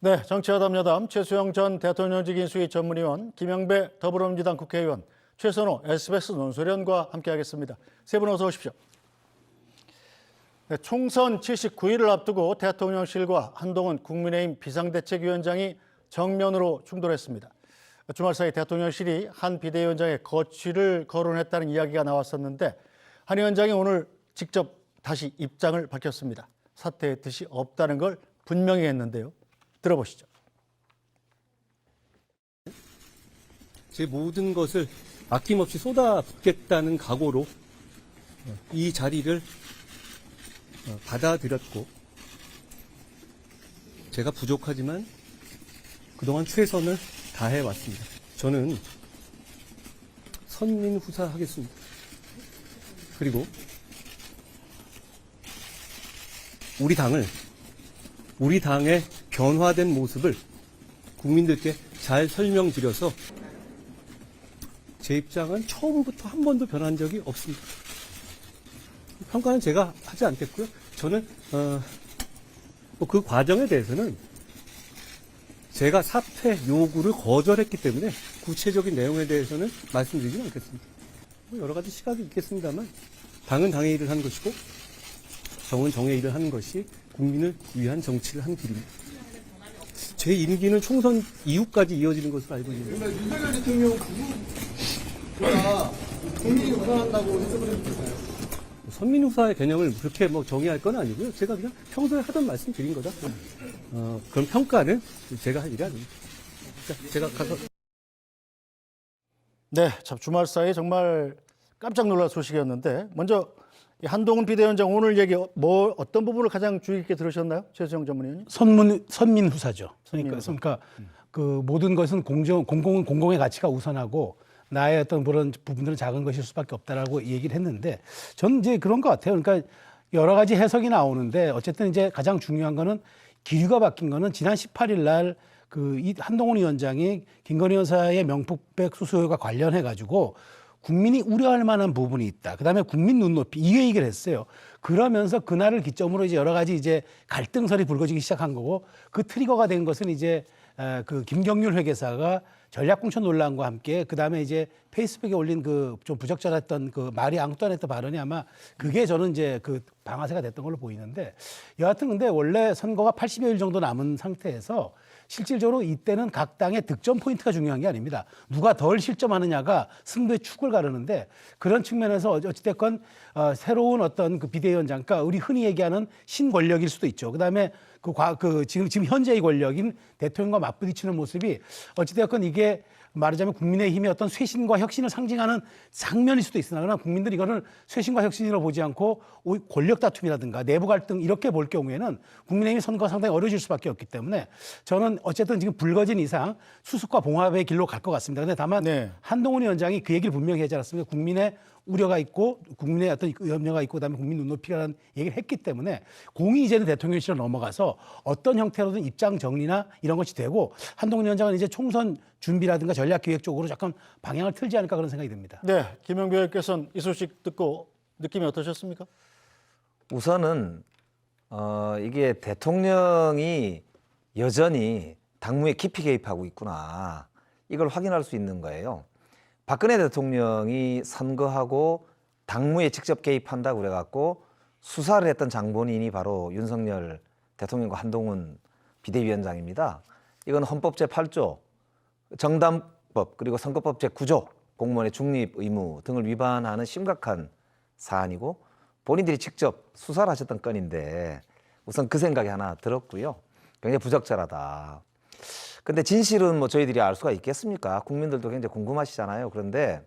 네, 정치화담야담 최수영 전 대통령직 인수위 전문위원, 김영배 더불어민주당 국회의원, 최선호 SBS 논설위원과 함께하겠습니다. 세 분 어서 오십시오. 네, 총선 79일을 앞두고 대통령실과 한동훈 국민의힘 비상대책위원장이 정면으로 충돌했습니다. 주말 사이 대통령실이 한 비대위원장의 거취를 거론했다는 이야기가 나왔었는데 한 위원장이 오늘 직접 다시 입장을 밝혔습니다. 사퇴의 뜻이 없다는 걸 분명히 했는데요. 들어보시죠. 제 모든 것을 아낌없이 쏟아붓겠다는 각오로 이 자리를 받아들였고, 제가 부족하지만 그동안 최선을 다해왔습니다. 저는 선민후사하겠습니다. 그리고 우리 당의 변화된 모습을 국민들께 잘 설명드려서 제 입장은 처음부터 한 번도 변한 적이 없습니다. 평가는 제가 하지 않겠고요. 저는 그 과정에 대해서는 제가 사퇴 요구를 거절했기 때문에 구체적인 내용에 대해서는 말씀드리지 않겠습니다. 여러 가지 시각이 있겠습니다만 당은 당의 일을 하는 것이고 정은 정의 일을 하는 것이 국민을 위한 정치를 하는 길입니다. 제 임기는 총선 이후까지 이어지는 것으로 알고 있는데. 윤석열 대통령 그가 국민이 우선한다고 해석을 해주셨어요. 선민후사의 개념을 그렇게 정의할 건 아니고요. 제가 그냥 평소에 하던 말씀 드린 거다. 그런 평가는 제가 할 일이 아닙니다. 제가 가서. 네, 참 주말 사이 정말 깜짝 놀랄 소식이었는데 먼저 한동훈 비대위원장 오늘 얘기 어떤 부분을 가장 주의 깊게 들으셨나요? 최수영 전문위원님? 선민후사죠. 그러니까 그 모든 것은 공공의 가치가 우선하고 나의 어떤 그런 부분들은 작은 것일 수밖에 없다라고 얘기를 했는데 저는 이제 그런 것 같아요. 그러니까 여러 가지 해석이 나오는데 어쨌든 이제 가장 중요한 거는 기류가 바뀐 거는 지난 18일 날 이 한동훈 위원장이 김건희 여사의 명품백 수수료가 관련해 가지고 국민이 우려할 만한 부분이 있다. 그다음에 국민 눈높이 이 얘기를 했어요. 그러면서 그날을 기점으로 이제 여러 가지 이제 갈등설이 불거지기 시작한 거고 그 트리거가 된 것은 이제 그 김경률 회계사가 전략공천 논란과 함께 그다음에 이제 페이스북에 올린 그 좀 부적절했던 그 말이 앙뚜안했던 발언이 아마 그게 저는 이제 그 방아쇠가 됐던 걸로 보이는데 여하튼 근데 원래 선거가 80여일 정도 남은 상태에서 실질적으로 이때는 각 당의 득점 포인트가 중요한 게 아닙니다. 누가 덜 실점하느냐가 승부의 축을 가르는데 그런 측면에서 어찌됐건 새로운 어떤 그 비대위원장, 그러니까 우리 흔히 얘기하는 신권력일 수도 있죠. 그다음에 지금 현재의 권력인 대통령과 맞부딪히는 모습이 어찌됐건 이게 말하자면 국민의힘의 어떤 쇄신과 혁신을 상징하는 장면일 수도 있으나 그러나 국민들이 이거를 쇄신과 혁신으로 보지 않고 권력 다툼이라든가 내부 갈등 이렇게 볼 경우에는 국민의힘 선거가 상당히 어려워질 수밖에 없기 때문에 저는 어쨌든 지금 불거진 이상 수습과 봉합의 길로 갈 것 같습니다. 그런데 다만 한동훈 위원장이 그 얘기를 분명히 하지 않았습니까? 국민의 우려가 있고 국민의 어떤 염려가 있고 그다음에 국민 눈높이라는 얘기를 했기 때문에 공이 이제는 대통령실로 넘어가서 어떤 형태로든 입장 정리나 이런 것이 되고 한동훈 위원장은 이제 총선 준비라든가 전략 기획 쪽으로 약간 방향을 틀지 않을까 그런 생각이 듭니다. 네, 김영배 의원께서는 이 소식 듣고 느낌이 어떠셨습니까? 우선은 이게 대통령이 여전히 당무에 깊이 개입하고 있구나. 이걸 확인할 수 있는 거예요. 박근혜 대통령이 선거하고 당무에 직접 개입한다고 그래갖고 수사를 했던 장본인이 바로 윤석열 대통령과 한동훈 비대위원장입니다. 이건 헌법 제8조, 정당법 그리고 선거법 제9조, 공무원의 중립 의무 등을 위반하는 심각한 사안이고 본인들이 직접 수사를 하셨던 건인데 우선 그 생각이 하나 들었고요. 굉장히 부적절하다. 근데 진실은 저희들이 알 수가 있겠습니까? 국민들도 굉장히 궁금하시잖아요. 그런데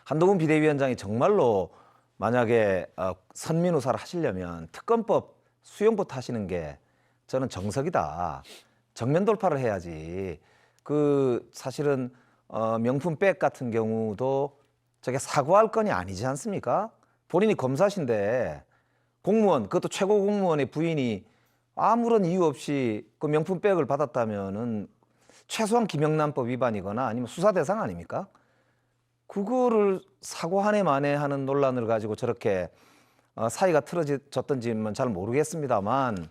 한동훈 비대위원장이 정말로 만약에 선민후사를 하시려면 특검법 수용부터 하시는 게 저는 정석이다. 정면 돌파를 해야지. 사실은 명품백 같은 경우도 저게 사과할 건이 아니지 않습니까? 본인이 검사신데 공무원, 그것도 최고 공무원의 부인이 아무런 이유 없이 그 명품백을 받았다면은 최소한 김영란법 위반이거나 아니면 수사 대상 아닙니까? 그거를 사고 한 해 만에 하는 논란을 가지고 저렇게 사이가 틀어졌던지는 잘 모르겠습니다만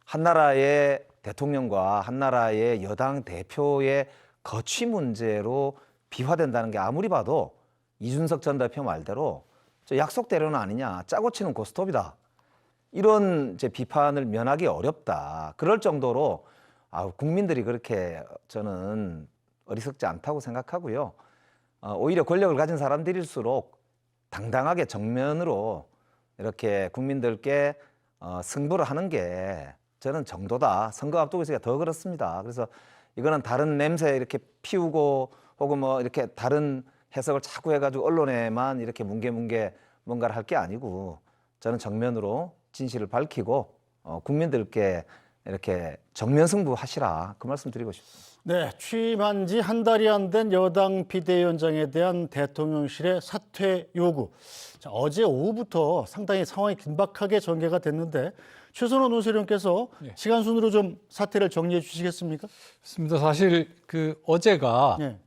한나라의 대통령과 한 나라의 여당 대표의 거취 문제로 비화된다는 게 아무리 봐도 이준석 전 대표 말대로 저 약속대로는 아니냐, 짜고 치는 고스톱이다. 이런 이제 비판을 면하기 어렵다. 그럴 정도로 국민들이 그렇게 저는 어리석지 않다고 생각하고요. 오히려 권력을 가진 사람들일수록 당당하게 정면으로 이렇게 국민들께 승부를 하는 게 저는 정도다. 선거 앞두고 있으니까 더 그렇습니다. 그래서 이거는 다른 냄새 이렇게 피우고 혹은 뭐 이렇게 다른 해석을 자꾸 해가지고 언론에만 이렇게 뭉게뭉게 뭔가를 할 게 아니고 저는 정면으로 진실을 밝히고 국민들께 이렇게 정면 승부하시라 그 말씀 드리고 싶습니다. 네, 취임한 지 한 달이 안 된 여당 비대위원장에 대한 대통령실의 사퇴 요구. 자, 어제 오후부터 상당히 상황이 긴박하게 전개가 됐는데 최선호 논설위원께서 시간 순으로 좀 사태를 정리해 주시겠습니까? 맞습니다. 사실 그 어제가 네.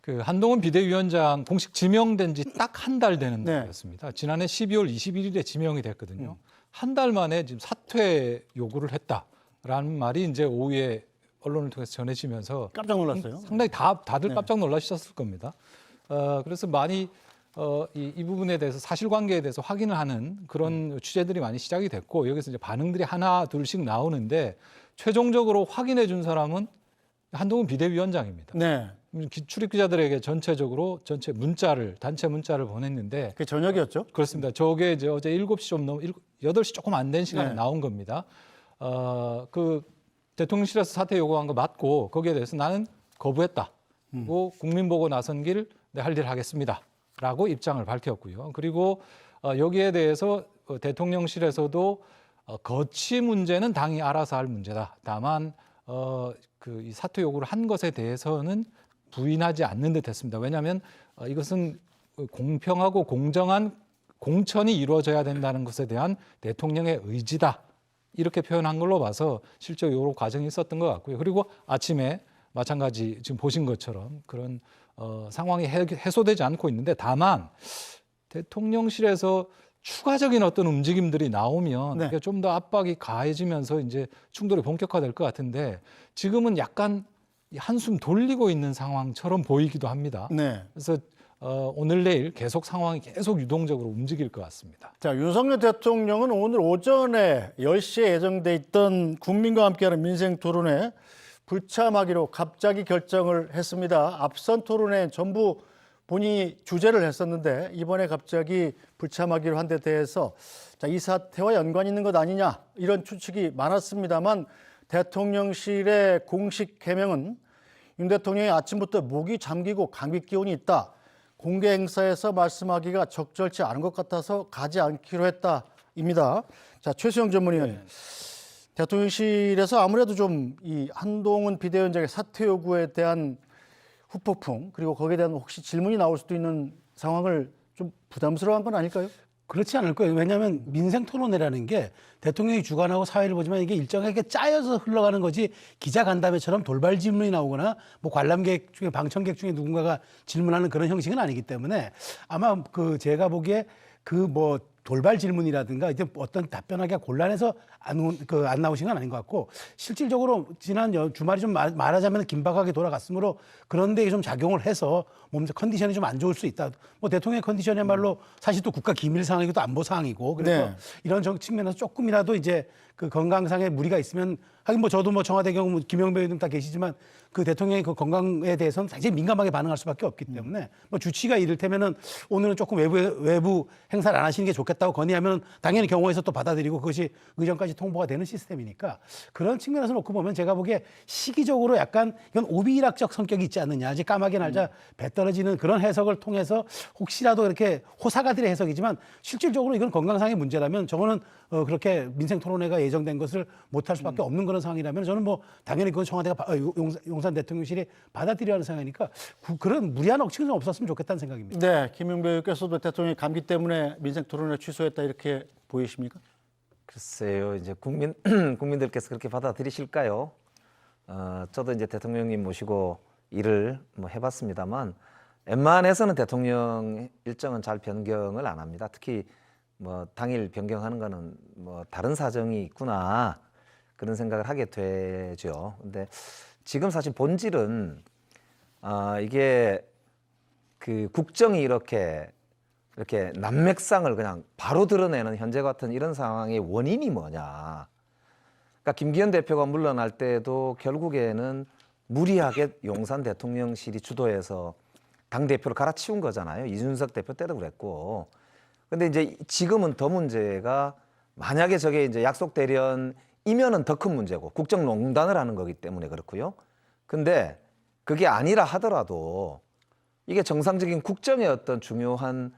그 한동훈 비대위원장 공식 지명된 지 딱 한 달 되는 네. 날이었습니다. 지난해 12월 21일에 지명이 됐거든요. 한 달 만에 지금 사퇴 요구를 했다라는 말이 이제 오후에 언론을 통해서 전해지면서 깜짝 놀랐어요. 상당히 다들 깜짝 놀라셨을 겁니다. 그래서 많이 이 부분에 대해서 사실관계에 대해서 확인을 하는 그런 취재들이 많이 시작이 됐고 여기서 이제 반응들이 하나 둘씩 나오는데 최종적으로 확인해 준 사람은 한동훈 비대위원장입니다. 네, 출입 기자들에게 전체적으로 단체 문자를 보냈는데 그 저녁이었죠. 그렇습니다. 저게 이제 어제 7시 좀 넘어 8시 조금 안 된 시간에 네. 나온 겁니다. 그 대통령실에서 사퇴 요구한 거 맞고 거기에 대해서 나는 거부했다. 그리고 국민 보고 나선 길 내 할 일 하겠습니다. 라고 입장을 밝혔고요. 그리고 여기에 대해서 대통령실에서도 거취 문제는 당이 알아서 할 문제다. 다만 그 이 사퇴 요구를 한 것에 대해서는 부인하지 않는 듯 했습니다. 왜냐하면 이것은 공평하고 공정한 공천이 이루어져야 된다는 것에 대한 대통령의 의지다. 이렇게 표현한 걸로 봐서 실제 여러 과정이 있었던 것 같고요. 그리고 아침에 마찬가지 지금 보신 것처럼 그런 상황이 해소되지 않고 있는데 다만 대통령실에서 추가적인 어떤 움직임들이 나오면 네. 이게 좀 더 압박이 가해지면서 이제 충돌이 본격화될 것 같은데 지금은 약간 한숨 돌리고 있는 상황처럼 보이기도 합니다. 네. 그래서 오늘 내일 계속 상황이 계속 유동적으로 움직일 것 같습니다. 자, 윤석열 대통령은 오늘 오전에 10시에 예정돼 있던 국민과 함께하는 민생 토론회 불참하기로 갑자기 결정을 했습니다. 앞선 토론회 전부 본인이 주재를 했었는데 이번에 갑자기 불참하기로 한 데 대해서 자, 이 사태와 연관이 있는 것 아니냐 이런 추측이 많았습니다만 대통령실의 공식 해명은 윤 대통령이 아침부터 목이 잠기고 감기 기운이 있다. 공개 행사에서 말씀하기가 적절치 않은 것 같아서 가지 않기로 했다입니다. 자, 최수영 전문위원. 대통령실에서 아무래도 좀 이 한동훈 비대위원장의 사퇴 요구에 대한 후폭풍 그리고 거기에 대한 혹시 질문이 나올 수도 있는 상황을 좀 부담스러워한 건 아닐까요? 그렇지 않을 거예요. 왜냐하면 민생 토론회라는 게 대통령이 주관하고 사회를 보지만 이게 일정하게 짜여서 흘러가는 거지 기자 간담회처럼 돌발 질문이 나오거나 뭐 관람객 중에 방청객 중에 누군가가 질문하는 그런 형식은 아니기 때문에 아마 그 제가 보기에 그 뭐 돌발 질문이라든가 이제 어떤 답변하기가 곤란해서 안 나오신 건 아닌 것 같고 실질적으로 지난 주말이 좀 말하자면 긴박하게 돌아갔으므로 그런 데에 좀 작용을 해서 몸 컨디션이 좀 안 좋을 수 있다. 뭐 대통령의 컨디션이야말로 사실 또 국가 기밀 상황이고 또 안보 상황이고 그래서 네. 이런 측면에서 조금이라도 이제 그 건강상의 무리가 있으면 하긴 뭐 저도 뭐 청와대 경우 뭐 김영배 의원님 다 계시지만 그 대통령의 그 건강에 대해서는 굉장히 민감하게 반응할 수밖에 없기 때문에 뭐 주치가 이를테면은 오늘은 조금 외부 행사를 안 하시는 게 좋겠다고 건의하면 당연히 경호에서 또 받아들이고 그것이 의전까지 통보가 되는 시스템이니까 그런 측면에서 놓고 보면 제가 보기에 시기적으로 약간 이건 오비일학적 성격이 있지 않느냐. 이제 까마귀 날자 배 떨어지는 그런 해석을 통해서 혹시라도 이렇게 호사가들의 해석이지만 실질적으로 이건 건강상의 문제라면 저거는 그렇게 민생 토론회가 예정된 것을 못할 수밖에 없는 그런 상황이라면 저는 뭐 당연히 그건 청와대가 용산 대통령실이 받아들여야 하는 상황이니까 그런 무리한 억측은 좀 없었으면 좋겠다는 생각입니다. 네, 김용배 의원께서도 대통령이 감기 때문에 민생 토론회 취소했다 이렇게 보이십니까? 글쎄요, 이제 국민들께서 그렇게 받아들이실까요? 저도 이제 대통령님 모시고 일을 뭐 해봤습니다만 웬만해서는 대통령 일정은 잘 변경을 안 합니다. 특히 뭐 당일 변경하는 거는 뭐 다른 사정이 있구나 그런 생각을 하게 되죠. 근데 지금 사실 본질은 이게 그 국정이 이렇게 난맥상을 그냥 바로 드러내는 현재 같은 이런 상황의 원인이 뭐냐. 그러니까 김기현 대표가 물러날 때도 결국에는 무리하게 용산 대통령실이 주도해서 당대표를 갈아치운 거잖아요. 이준석 대표 때도 그랬고. 근데 이제 지금은 더 문제가 만약에 저게 이제 약속 대련이면은 더 큰 문제고 국정농단을 하는 거기 때문에 그렇고요. 근데 그게 아니라 하더라도 이게 정상적인 국정의 어떤 중요한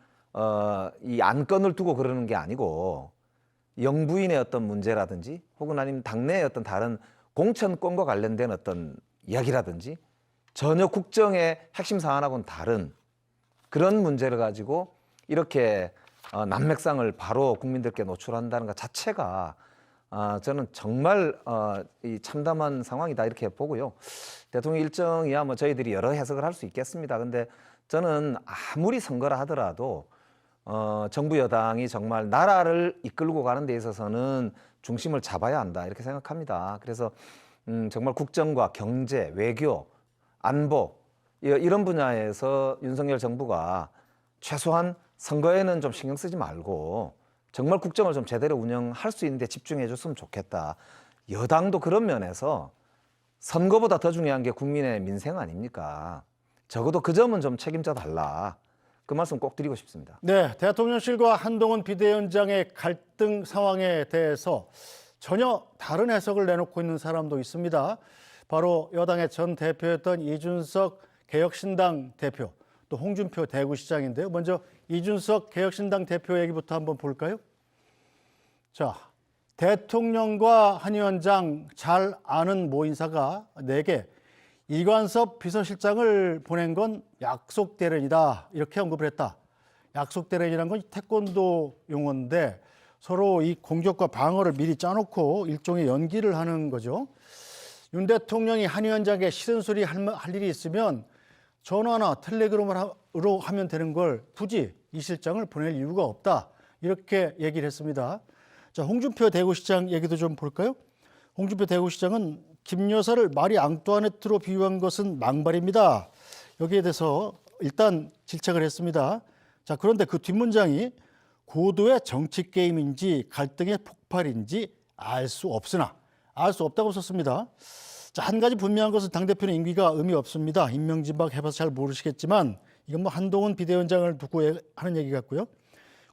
이 안건을 두고 그러는 게 아니고 영부인의 어떤 문제라든지 혹은 아니면 당내의 어떤 다른 공천권과 관련된 어떤 이야기라든지 전혀 국정의 핵심 사안하고는 다른 그런 문제를 가지고 이렇게 난맥상을 바로 국민들께 노출한다는 것 자체가 저는 정말 이 참담한 상황이다 이렇게 보고요. 대통령 일정이야 뭐 저희들이 여러 해석을 할 수 있겠습니다. 근데 저는 아무리 선거라 하더라도 정부 여당이 정말 나라를 이끌고 가는 데 있어서는 중심을 잡아야 한다 이렇게 생각합니다. 그래서 정말 국정과 경제, 외교, 안보 이런 분야에서 윤석열 정부가 최소한 선거에는 좀 신경 쓰지 말고 정말 국정을 좀 제대로 운영할 수 있는 데 집중해 줬으면 좋겠다. 여당도 그런 면에서 선거보다 더 중요한 게 국민의 민생 아닙니까? 적어도 그 점은 좀 책임져 달라. 그 말씀 꼭 드리고 싶습니다. 네, 대통령실과 한동훈 비대위원장의 갈등 상황에 대해서 전혀 다른 해석을 내놓고 있는 사람도 있습니다. 바로 여당의 전 대표였던 이준석 개혁신당 대표, 또 홍준표 대구시장인데요. 먼저 이준석 개혁신당 대표 얘기부터 한번 볼까요? 자, 대통령과 한 위원장 잘 아는 모 인사가 내게 이관섭 비서실장을 보낸 건 약속 대련이다 이렇게 언급을 했다. 약속 대련이란 건 태권도 용어인데 서로 이 공격과 방어를 미리 짜놓고 일종의 연기를 하는 거죠. 윤 대통령이 한 위원장에게 싫은 소리 할 일이 있으면 전화나 텔레그램으로 하면 되는 걸 굳이 이 실장을 보낼 이유가 없다. 이렇게 얘기를 했습니다. 자, 홍준표 대구시장 얘기도 좀 볼까요? 홍준표 대구시장은 김 여사를 마리 앙뚜아네트로 비유한 것은 망발입니다. 여기에 대해서 일단 질책을 했습니다. 자, 그런데 그 뒷문장이 고도의 정치 게임인지 갈등의 폭발인지 알 수 없으나 알 수 없다고 썼습니다. 자, 한 가지 분명한 것은 당대표는 임기가 의미 없습니다. 임명진박 해봐서 잘 모르시겠지만 이건 뭐 한동훈 비대위원장을 두고 하는 얘기 같고요.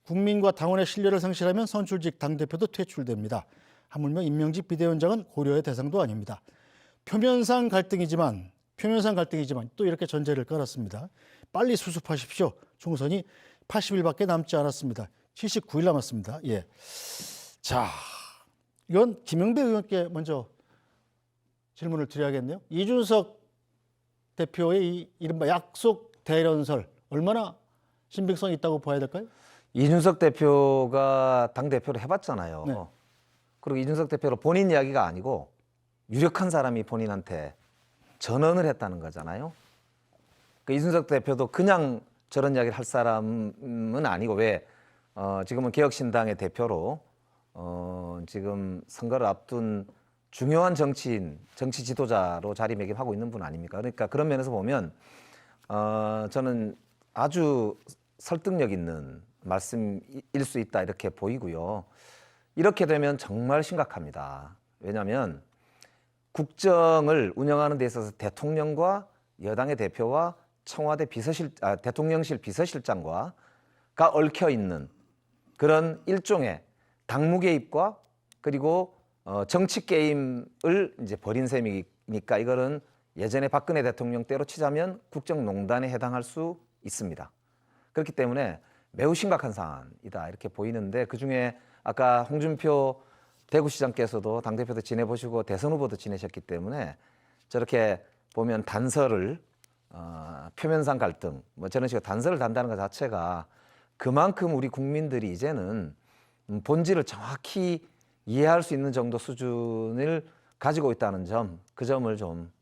국민과 당원의 신뢰를 상실하면 선출직 당대표도 퇴출됩니다. 하물며 임명직 비대위원장은 고려의 대상도 아닙니다. 표면상 갈등이지만 또 이렇게 전제를 깔았습니다. 빨리 수습하십시오. 총선이 80일밖에 남지 않았습니다. 79일 남았습니다. 예. 자, 이건 김영배 의원께 먼저 질문을 드려야겠네요. 이준석 대표의 이 이른바 약속 대련설 얼마나 신빙성이 있다고 봐야 될까요? 이준석 대표가 당대표를 해봤잖아요. 네. 그리고 이준석 대표로 본인 이야기가 아니고 유력한 사람이 본인한테 전언을 했다는 거잖아요. 그 이준석 대표도 그냥 저런 이야기를 할 사람은 아니고 왜 지금은 개혁신당의 대표로 지금 선거를 앞둔 중요한 정치인, 정치 지도자로 자리매김하고 있는 분 아닙니까? 그러니까 그런 면에서 보면 저는 아주 설득력 있는 말씀일 수 있다 이렇게 보이고요. 이렇게 되면 정말 심각합니다. 왜냐하면 국정을 운영하는 데 있어서 대통령과 여당의 대표와 청와대 대통령실 비서실장과가 얽혀 있는 그런 일종의 당무 개입과 그리고 정치 게임을 이제 벌인 셈이니까 이거는 예전에 박근혜 대통령 때로 치자면 국정농단에 해당할 수 있습니다. 그렇기 때문에 매우 심각한 사안이다 이렇게 보이는데 그중에 아까 홍준표 대구시장께서도 당대표도 지내보시고 대선 후보도 지내셨기 때문에 저렇게 보면 단서를 표면상 갈등 뭐 저런 식으로 단서를 단다는 것 자체가 그만큼 우리 국민들이 이제는 본질을 정확히 이해할 수 있는 정도 수준을 가지고 있다는 점, 그 점을 좀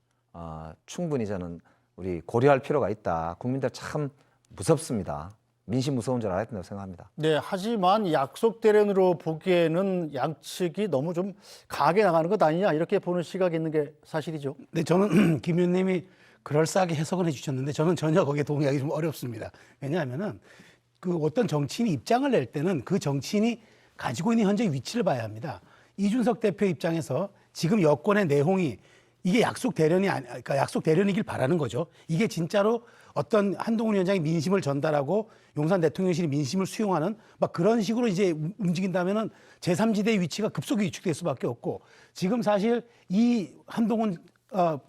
충분히 저는 우리 고려할 필요가 있다. 국민들 참 무섭습니다. 민심 무서운 줄 알아야 된다고 생각합니다. 네, 하지만 약속 대련으로 보기에는 양측이 너무 좀 강하게 나가는 것 아니냐 이렇게 보는 시각이 있는 게 사실이죠. 네, 저는 김 의원님이 그럴싸하게 해석을 해주셨는데 저는 전혀 거기에 동의하기 좀 어렵습니다. 왜냐하면은 그 어떤 정치인이 입장을 낼 때는 그 정치인이 가지고 있는 현재 위치를 봐야 합니다. 이준석 대표 입장에서 지금 여권의 내용이 이게 약속 대련이 그러니까 약속 대련이길 바라는 거죠. 이게 진짜로 어떤 한동훈 위원장이 민심을 전달하고 용산 대통령실이 민심을 수용하는 막 그런 식으로 이제 움직인다면은 제3지대의 위치가 급속히 위축될 수밖에 없고 지금 사실 이 한동훈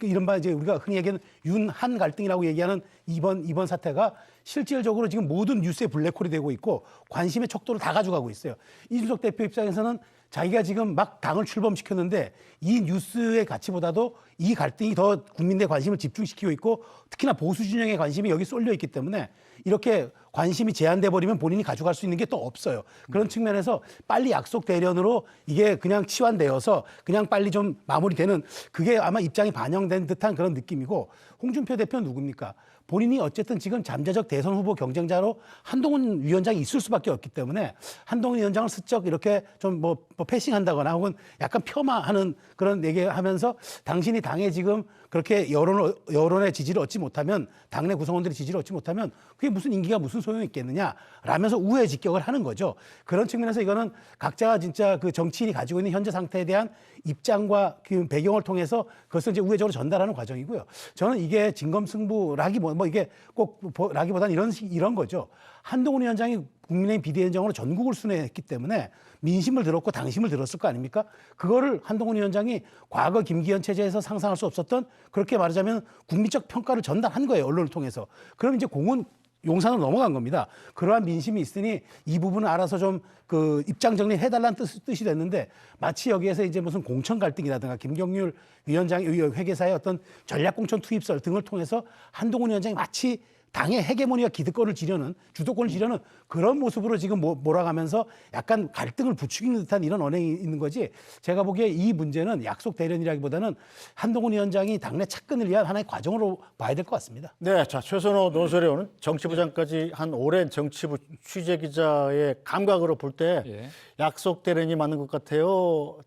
이른바 이제 우리가 흔히 얘기하는 윤한 갈등이라고 얘기하는 이번 사태가 실질적으로 지금 모든 뉴스의 블랙홀이 되고 있고 관심의 척도를 다 가져가고 있어요. 이준석 대표 입장에서는 자기가 지금 막 당을 출범시켰는데 이 뉴스의 가치보다도 이 갈등이 더 국민들의 관심을 집중시키고 있고 특히나 보수 진영의 관심이 여기 쏠려 있기 때문에 이렇게 관심이 제한돼 버리면 본인이 가져갈 수 있는 게 또 없어요. 그런 측면에서 빨리 약속 대련으로 이게 그냥 치환되어서 그냥 빨리 좀 마무리되는 그게 아마 입장이 반영된 듯한 그런 느낌이고 홍준표 대표는 누굽니까? 본인이 어쨌든 지금 잠재적 대선 후보 경쟁자로 한동훈 위원장이 있을 수밖에 없기 때문에 한동훈 위원장을 슬쩍 이렇게 좀 뭐 패싱한다거나 혹은 약간 폄하하는 그런 얘기하면서 당신이 당에 지금 그렇게 여론의 지지를 얻지 못하면 당내 구성원들의 지지를 얻지 못하면 그게 무슨 인기가 무슨 소용이 있겠느냐 라면서 우회 직격을 하는 거죠. 그런 측면에서 이거는 각자가 진짜 그 정치인이 가지고 있는 현재 상태에 대한 입장과 그 배경을 통해서 그것을 이제 우회적으로 전달하는 과정이고요. 저는 이게 진검승부라기 뭐 이게 꼭 라기보다는 이런 거죠. 한동훈 위원장이 국민의힘 비대위원장으로 전국을 순회했기 때문에 민심을 들었고 당심을 들었을 거 아닙니까? 그거를 한동훈 위원장이 과거 김기현 체제에서 상상할 수 없었던 그렇게 말하자면 국민적 평가를 전달한 거예요. 언론을 통해서. 그럼 이제 공은 용산으로 넘어간 겁니다. 그러한 민심이 있으니 이 부분은 알아서 좀 그 입장 정리해달라는 뜻이 됐는데 마치 여기에서 이제 무슨 공천 갈등이라든가 김경률 위원장의 회계사의 어떤 전략공천 투입설 등을 통해서 한동훈 위원장이 마치 당의 헤게모니와 기득권을 지려는 주도권을 지려는 그런 모습으로 지금 몰아가면서 약간 갈등을 부추기는 듯한 이런 언행이 있는 거지 제가 보기에 이 문제는 약속 대련이라기보다는 한동훈 위원장이 당내 착근을 위한 하나의 과정으로 봐야 될 것 같습니다. 네, 자 최선호 논설위원은 정치부장까지 한 오랜 정치부 취재기자의 감각으로 볼 때 예. 약속 대련이 맞는 것 같아요.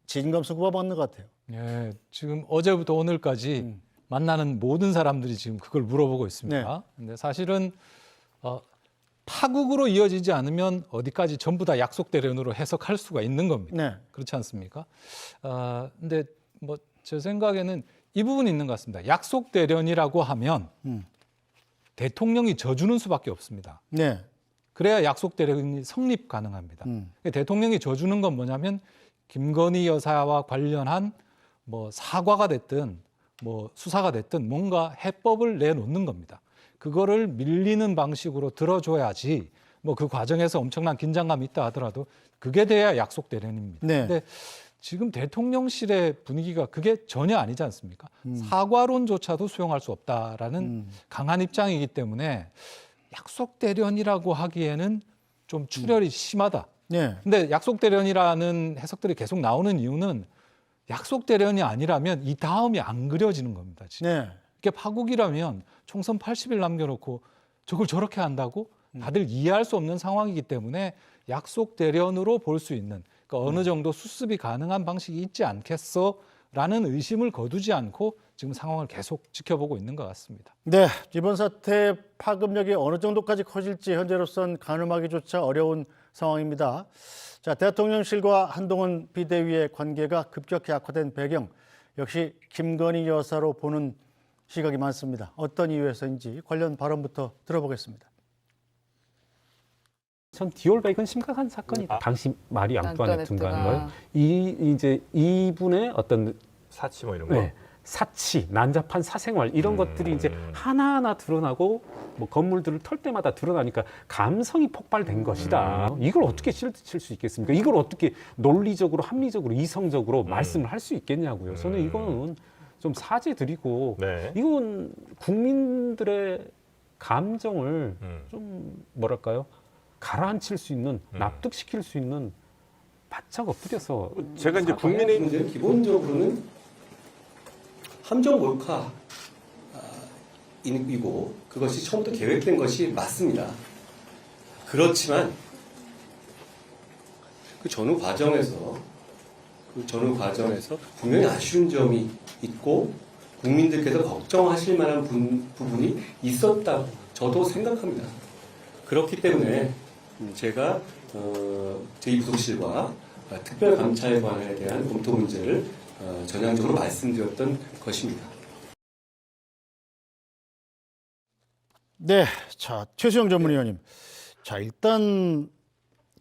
진검승부가 맞는 것 같아요. 예, 지금 어제부터 오늘까지 만나는 모든 사람들이 지금 그걸 물어보고 있습니다. 근데 사실은 파국으로 이어지지 않으면 어디까지 전부 다 약속 대련으로 해석할 수가 있는 겁니다. 네. 그렇지 않습니까? 근데 뭐 제 생각에는 이 부분이 있는 것 같습니다. 약속 대련이라고 하면 대통령이 져주는 수밖에 없습니다. 네. 그래야 약속 대련이 성립 가능합니다. 대통령이 져주는 건 뭐냐면 김건희 여사와 관련한 뭐 사과가 됐든 뭐 수사가 됐든 뭔가 해법을 내놓는 겁니다. 그거를 밀리는 방식으로 들어줘야지 뭐 그 과정에서 엄청난 긴장감이 있다 하더라도 그게 돼야 약속 대련입니다. 네. 근데 지금 대통령실의 분위기가 그게 전혀 아니지 않습니까? 사과론조차도 수용할 수 없다라는 강한 입장이기 때문에 약속 대련이라고 하기에는 좀 출혈이 심하다. 네. 근데 약속 대련이라는 해석들이 계속 나오는 이유는 약속 대련이 아니라면 이 다음이 안 그려지는 겁니다. 지금. 네. 이게 파국이라면 총선 80일 남겨놓고 저걸 저렇게 한다고 다들 이해할 수 없는 상황이기 때문에 약속 대련으로 볼 수 있는 그러니까 어느 정도 수습이 가능한 방식이 있지 않겠어라는 의심을 거두지 않고 지금 상황을 계속 지켜보고 있는 것 같습니다. 네, 이번 사태 파급력이 어느 정도까지 커질지 현재로선 가늠하기조차 어려운 상황입니다. 자, 대통령실과 한동훈 비대위의 관계가 급격히 악화된 배경 역시 김건희 여사로 보는 시각이 많습니다. 어떤 이유에서인지 관련 발언부터 들어보겠습니다. 전 디올백은 심각한 사건이다. 당시 마리 앙뚜아네트인가 하는 걸 이제 이분의 어떤 사치 뭐 이런 거. 사치, 난잡한 사생활 이런 것들이 이제 하나하나 드러나고 뭐 건물들을 털 때마다 드러나니까 감성이 폭발된 것이다. 이걸 어떻게 실드칠 수 있겠습니까? 이걸 어떻게 논리적으로, 합리적으로, 이성적으로 말씀을 할 수 있겠냐고요. 저는 이거는 좀 사죄드리고 이건 국민들의 감정을 좀 뭐랄까요? 가라앉힐 수 있는, 납득시킬 수 있는 바짝 엎드려서 제가 이제 국민의힘 기본적으로는 함정 몰카이고 그것이 처음부터 계획된 것이 맞습니다. 그렇지만 그 전후 과정에서 분명히 아쉬운 점이 있고 국민들께서 걱정하실 만한 부분이 있었다 저도 생각합니다. 그렇기 때문에 제가 제2부속실과 특별감찰관에 대한 검토 문제를 전향적으로 말씀드렸던 것입니다. 네, 자 최수영 전문위원님, 자 일단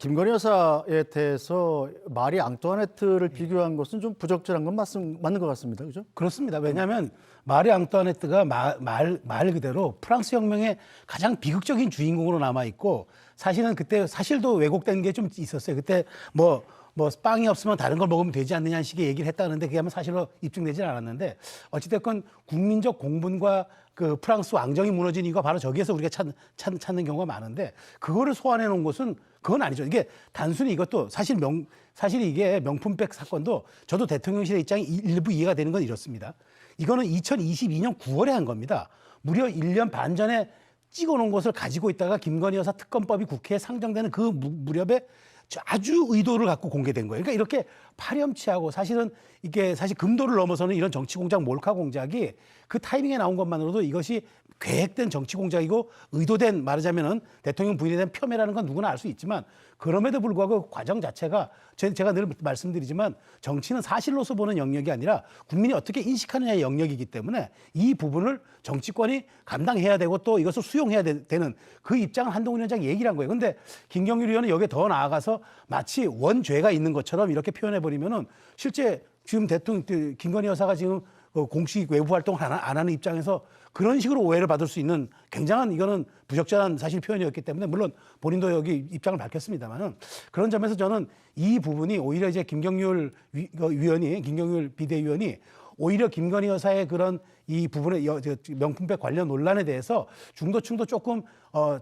김건희 여사에 대해서 마리 앙뚜아네트를 비교한 것은 좀 부적절한 건 맞는 것 같습니다, 그죠? 그렇습니다. 왜냐하면 마리 앙뚜아네트가 말 그대로 프랑스 혁명의 가장 비극적인 주인공으로 남아 있고 사실은 그때 사실도 왜곡된 게 좀 있었어요. 그때 뭐 빵이 없으면 다른 걸 먹으면 되지 않느냐는 식의 얘기를 했다는데 그게 아마 사실로 입증되진 않았는데 어찌됐건 국민적 공분과 그 프랑스 왕정이 무너진 이유가 바로 저기에서 우리가 찾는 경우가 많은데 그거를 소환해 놓은 것은 그건 아니죠. 이게 단순히 이것도 사실 이게 명품백 사건도 저도 대통령실의 입장이 일부 이해가 되는 건 이렇습니다. 이거는 2022년 9월에 한 겁니다. 무려 1년 반 전에 찍어놓은 것을 가지고 있다가 김건희 여사 특검법이 국회에 상정되는 그 무렵에 아주 의도를 갖고 공개된 거예요. 그러니까 이렇게 파렴치하고 사실은 이게 사실 금도를 넘어서는 이런 정치 공작, 몰카 공작이 그 타이밍에 나온 것만으로도 이것이 계획된 정치 공작이고 의도된 말하자면은 대통령 부인에 대한 폄훼라는 건 누구나 알 수 있지만 그럼에도 불구하고 그 과정 자체가 제가 늘 말씀드리지만 정치는 사실로서 보는 영역이 아니라 국민이 어떻게 인식하느냐의 영역이기 때문에 이 부분을 정치권이 감당해야 되고 또 이것을 수용해야 되는 그 입장을 한동훈 위원장이 얘기를 한 거예요. 근데 김경률 의원은 여기에 더 나아가서 마치 원죄가 있는 것처럼 이렇게 표현해버리면은 실제 지금 김건희 여사가 지금 공식 외부 활동을 안 하는 입장에서 그런 식으로 오해를 받을 수 있는 굉장한 이거는 부적절한 사실 표현이었기 때문에 물론 본인도 여기 입장을 밝혔습니다만은 그런 점에서 저는 이 부분이 오히려 이제 김경률 비대위원이 오히려 김건희 여사의 그런 이 부분의 명품백 관련 논란에 대해서 중도층도 조금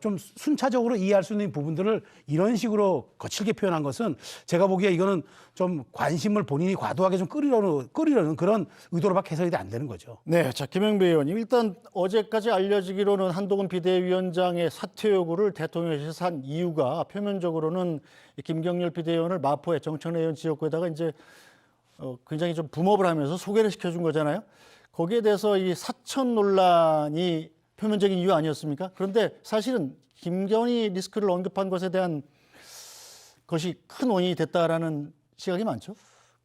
좀 순차적으로 이해할 수 있는 부분들을 이런 식으로 거칠게 표현한 것은 제가 보기에 이거는 좀 관심을 본인이 과도하게 좀 끌으려는 그런 의도로밖에 해석이 안 되는 거죠. 네, 자 김영배 의원님, 일단 어제까지 알려지기로는 한동훈 비대위원장의 사퇴 요구를 대통령실에서 한 이유가 표면적으로는 김경률 비대위원을 마포의 정청래 의원 지역구에다가 이제 굉장히 좀 붐업을 하면서 소개를 시켜준 거잖아요. 거기에 대해서 이 사천 논란이 표면적인 이유 아니었습니까? 그런데 사실은 김건희 리스크를 언급한 것에 대한 것이 큰 원인이 됐다라는 시각이 많죠.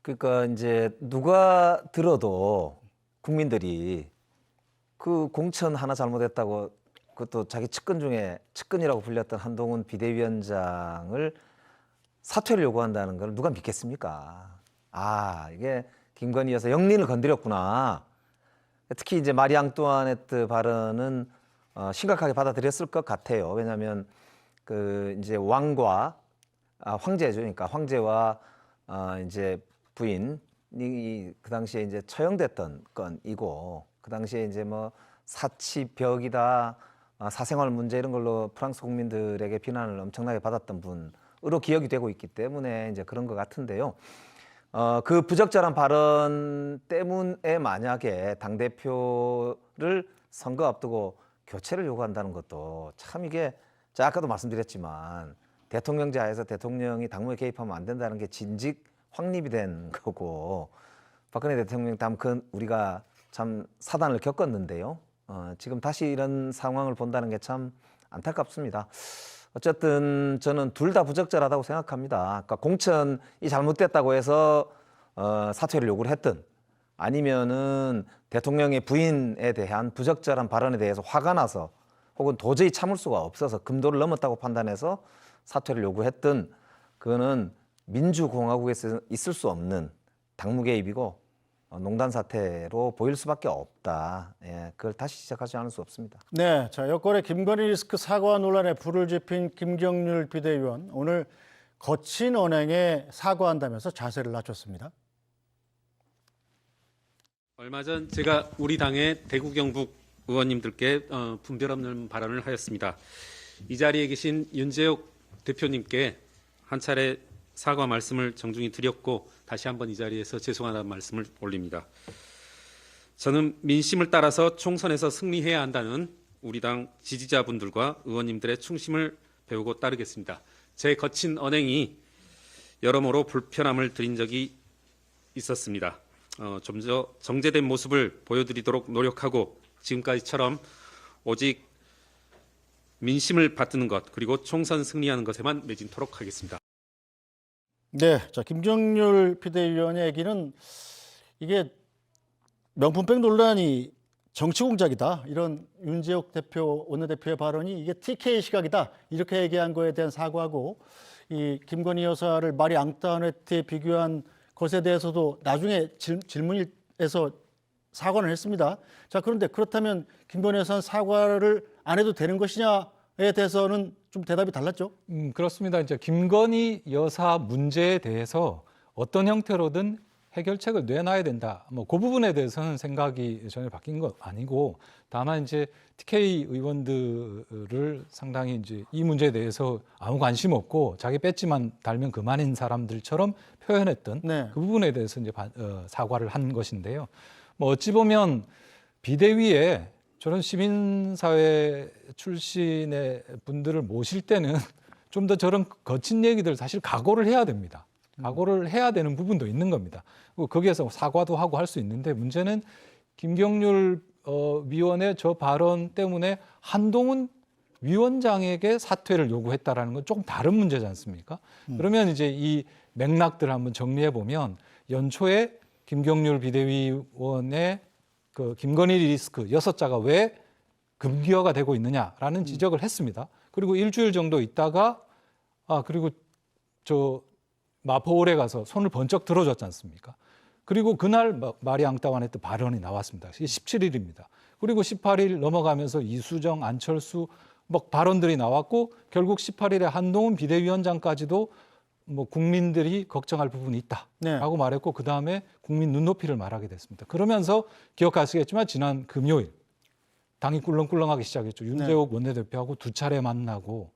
그러니까 이제 누가 들어도 국민들이 그 공천 하나 잘못했다고 그것도 자기 측근 중에 측근이라고 불렸던 한동훈 비대위원장을 사퇴를 요구한다는 걸 누가 믿겠습니까? 아, 이게 김건희 여사 영린을 건드렸구나. 특히 이제 마리 앙뚜아네트 발언은 심각하게 받아들였을 것 같아요. 왜냐하면 그 이제 왕과 황제죠. 그러니까 황제와 이제 부인이 그 당시에 이제 처형됐던 건이고 그 당시에 이제 뭐 사치벽이다, 사생활 문제 이런 걸로 프랑스 국민들에게 비난을 엄청나게 받았던 분으로 기억이 되고 있기 때문에 이제 그런 것 같은데요. 그 부적절한 발언 때문에 만약에 당대표를 선거 앞두고 교체를 요구한다는 것도 참 이게 제가 아까도 말씀드렸지만 대통령제하에서 대통령이 당무에 개입하면 안 된다는 게 진직 확립이 된 거고 박근혜 대통령 다음 우리가 참 사단을 겪었는데요. 지금 다시 이런 상황을 본다는 게 참 안타깝습니다. 어쨌든 저는 둘 다 부적절하다고 생각합니다. 그러니까 공천이 잘못됐다고 해서 사퇴를 요구를 했든 아니면은 대통령의 부인에 대한 부적절한 발언에 대해서 화가 나서 혹은 도저히 참을 수가 없어서 금도를 넘었다고 판단해서 사퇴를 요구했든 그거는 민주공화국에서 있을 수 없는 당무 개입이고 농단 사태로 보일 수밖에 없다. 예, 그걸 다시 시작하지 않을 수 없습니다. 네, 자 여권의 김건희 리스크 사과 논란에 불을 지핀 김경률 비대위원 오늘 거친 언행에 사과한다면서 자세를 낮췄습니다. 얼마 전 제가 우리 당의 대구 경북 의원님들께 분별 없는 발언을 하였습니다. 이 자리에 계신 윤재욱 대표님께 한 차례 사과 말씀을 정중히 드렸고 다시 한번 이 자리에서 죄송하다는 말씀을 올립니다. 저는 민심을 따라서 총선에서 승리해야 한다는 우리 당 지지자분들과 의원님들의 충심을 배우고 따르겠습니다. 제 거친 언행이 여러모로 불편함을 드린 적이 있었습니다. 좀 더 정제된 모습을 보여드리도록 노력하고 지금까지처럼 오직 민심을 받드는 것 그리고 총선 승리하는 것에만 매진토록 하겠습니다. 네, 자 김정률 비대위원의 얘기는 이게 명품백 논란이 정치 공작이다. 이런 윤재욱 원내대표의 발언이 이게 TK 시각이다. 이렇게 얘기한 거에 대한 사과하고 이 김건희 여사를 말이 앙따네트에 비교한 것에 대해서도 나중에 질문에서 사과를 했습니다. 자, 그런데 그렇다면 김건희 여사는 사과를 안 해도 되는 것이냐에 대해서는 좀 대답이 달랐죠? 그렇습니다. 이제 김건희 여사 문제에 대해서 어떤 형태로든 해결책을 내놔야 된다. 뭐 그 부분에 대해서는 생각이 전혀 바뀐 것 아니고 다만 이제 TK 의원들을 상당히 이제 이 문제에 대해서 아무 관심 없고 자기 배지만 달면 그만인 사람들처럼 표현했던 네. 그 부분에 대해서 이제 사과를 한 것인데요. 뭐 어찌 보면 비대위에 저런 시민사회 출신의 분들을 모실 때는 좀 더 저런 거친 얘기들 사실 각오를 해야 됩니다. 각오를 해야 되는 부분도 있는 겁니다. 거기에서 사과도 하고 할 수 있는데 문제는 김경률 위원의 저 발언 때문에 한동훈 위원장에게 사퇴를 요구했다라는 건 조금 다른 문제지 않습니까? 그러면 이제 이 맥락들을 한번 정리해 보면 연초에 김경률 비대위원의 그 김건희 리스크 6자가 왜 금기화가 되고 있느냐라는 지적을 했습니다. 그리고 일주일 정도 있다가 그리고 저 마포홀에 가서 손을 번쩍 들어줬지 않습니까? 그리고 그날 마리 앙따와네트 발언이 나왔습니다. 이게 17일입니다. 그리고 18일 넘어가면서 이수정, 안철수 뭐 발언들이 나왔고 결국 18일에 한동훈 비대위원장까지도 뭐 국민들이 걱정할 부분이 있다라고 말했고 그 다음에 국민 눈높이를 말하게 됐습니다. 그러면서 기억하시겠지만 지난 금요일 당이 꿀렁꿀렁하기 시작했죠. 윤재욱 원내대표하고 2차례 만나고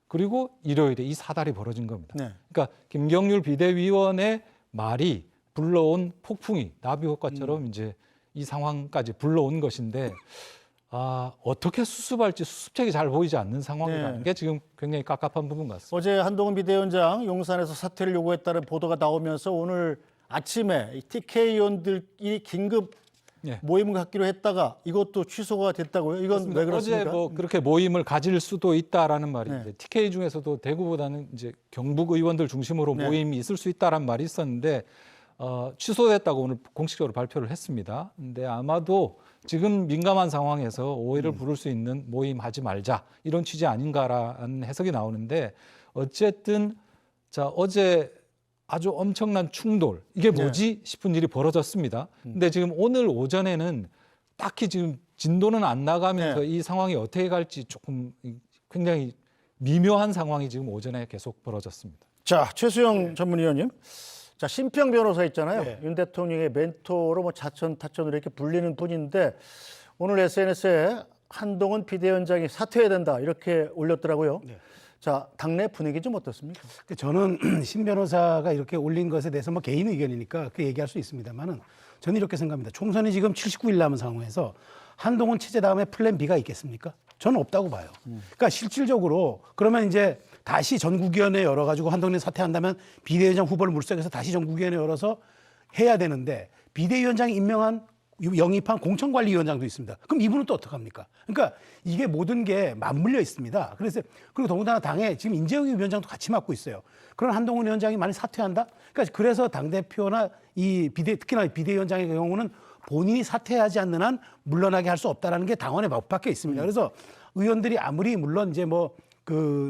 그리고 일요일에 이 사달이 벌어진 겁니다. 그러니까 김경률 비대위원의 말이 불러온 폭풍이 나비 효과처럼 이제 이 상황까지 불러온 것인데 어떻게 수습할지 수습책이 잘 보이지 않는 상황이라는 게 지금 굉장히 깝깝한 부분 같습니다. 어제 한동훈 비대위원장 용산에서 사퇴를 요구했다는 보도가 나오면서 오늘 아침에 TK 의원들이 긴급 모임을 갖기로 했다가 이것도 취소가 됐다고요? 이건 그렇습니다. 왜 그렇습니까? 어제 뭐 그렇게 모임을 가질 수도 있다라는 말인데 TK 중에서도 대구보다는 이제 경북 의원들 중심으로 모임이 있을 수 있다라는 말이 있었는데 취소됐다고 오늘 공식적으로 발표를 했습니다. 근데 아마도 지금 민감한 상황에서 오해를 부를 수 있는 모임 하지 말자 이런 취지 아닌가라는 해석이 나오는데 어쨌든 자 어제 아주 엄청난 충돌 이게 뭐지 싶은 일이 벌어졌습니다. 근데 지금 오늘 오전에는 딱히 지금 진도는 안 나가면서 이 상황이 어떻게 갈지 조금 굉장히 미묘한 상황이 지금 오전에 계속 벌어졌습니다. 자, 최수영 전문위원님. 자, 심평 변호사 있잖아요. 윤 대통령의 멘토로 뭐 자천타천으로 이렇게 불리는 분인데 오늘 SNS에 한동훈 비대위원장이 사퇴해야 된다 이렇게 올렸더라고요. 자, 당내 분위기 좀 어떻습니까? 저는 신 변호사가 이렇게 올린 것에 대해서 뭐 개인 의견이니까 그 얘기할 수 있습니다만은 저는 이렇게 생각합니다. 총선이 지금 79일 남은 상황에서 한동훈 체제 다음에 플랜 B가 있겠습니까? 저는 없다고 봐요. 그러니까 실질적으로 그러면 이제 다시 전국위원회 열어가지고 한동훈이 사퇴한다면 비대위원장 후보를 물색해서 다시 전국위원회 열어서 해야 되는데 비대위원장이 임명한 영입한 공천관리위원장도 있습니다. 그럼 이분은 또 어떡합니까? 그러니까 이게 모든 게 맞물려 있습니다. 그리고 더군다나 당에 지금 인재영 위원장도 같이 맡고 있어요. 그런 한동훈 위원장이 만약 사퇴한다? 그러니까 그래서 당대표나 특히나 비대위원장의 경우는 본인이 사퇴하지 않는 한 물러나게 할 수 없다라는 게 당원에 박혀 있습니다. 그래서 의원들이 아무리 물론 이제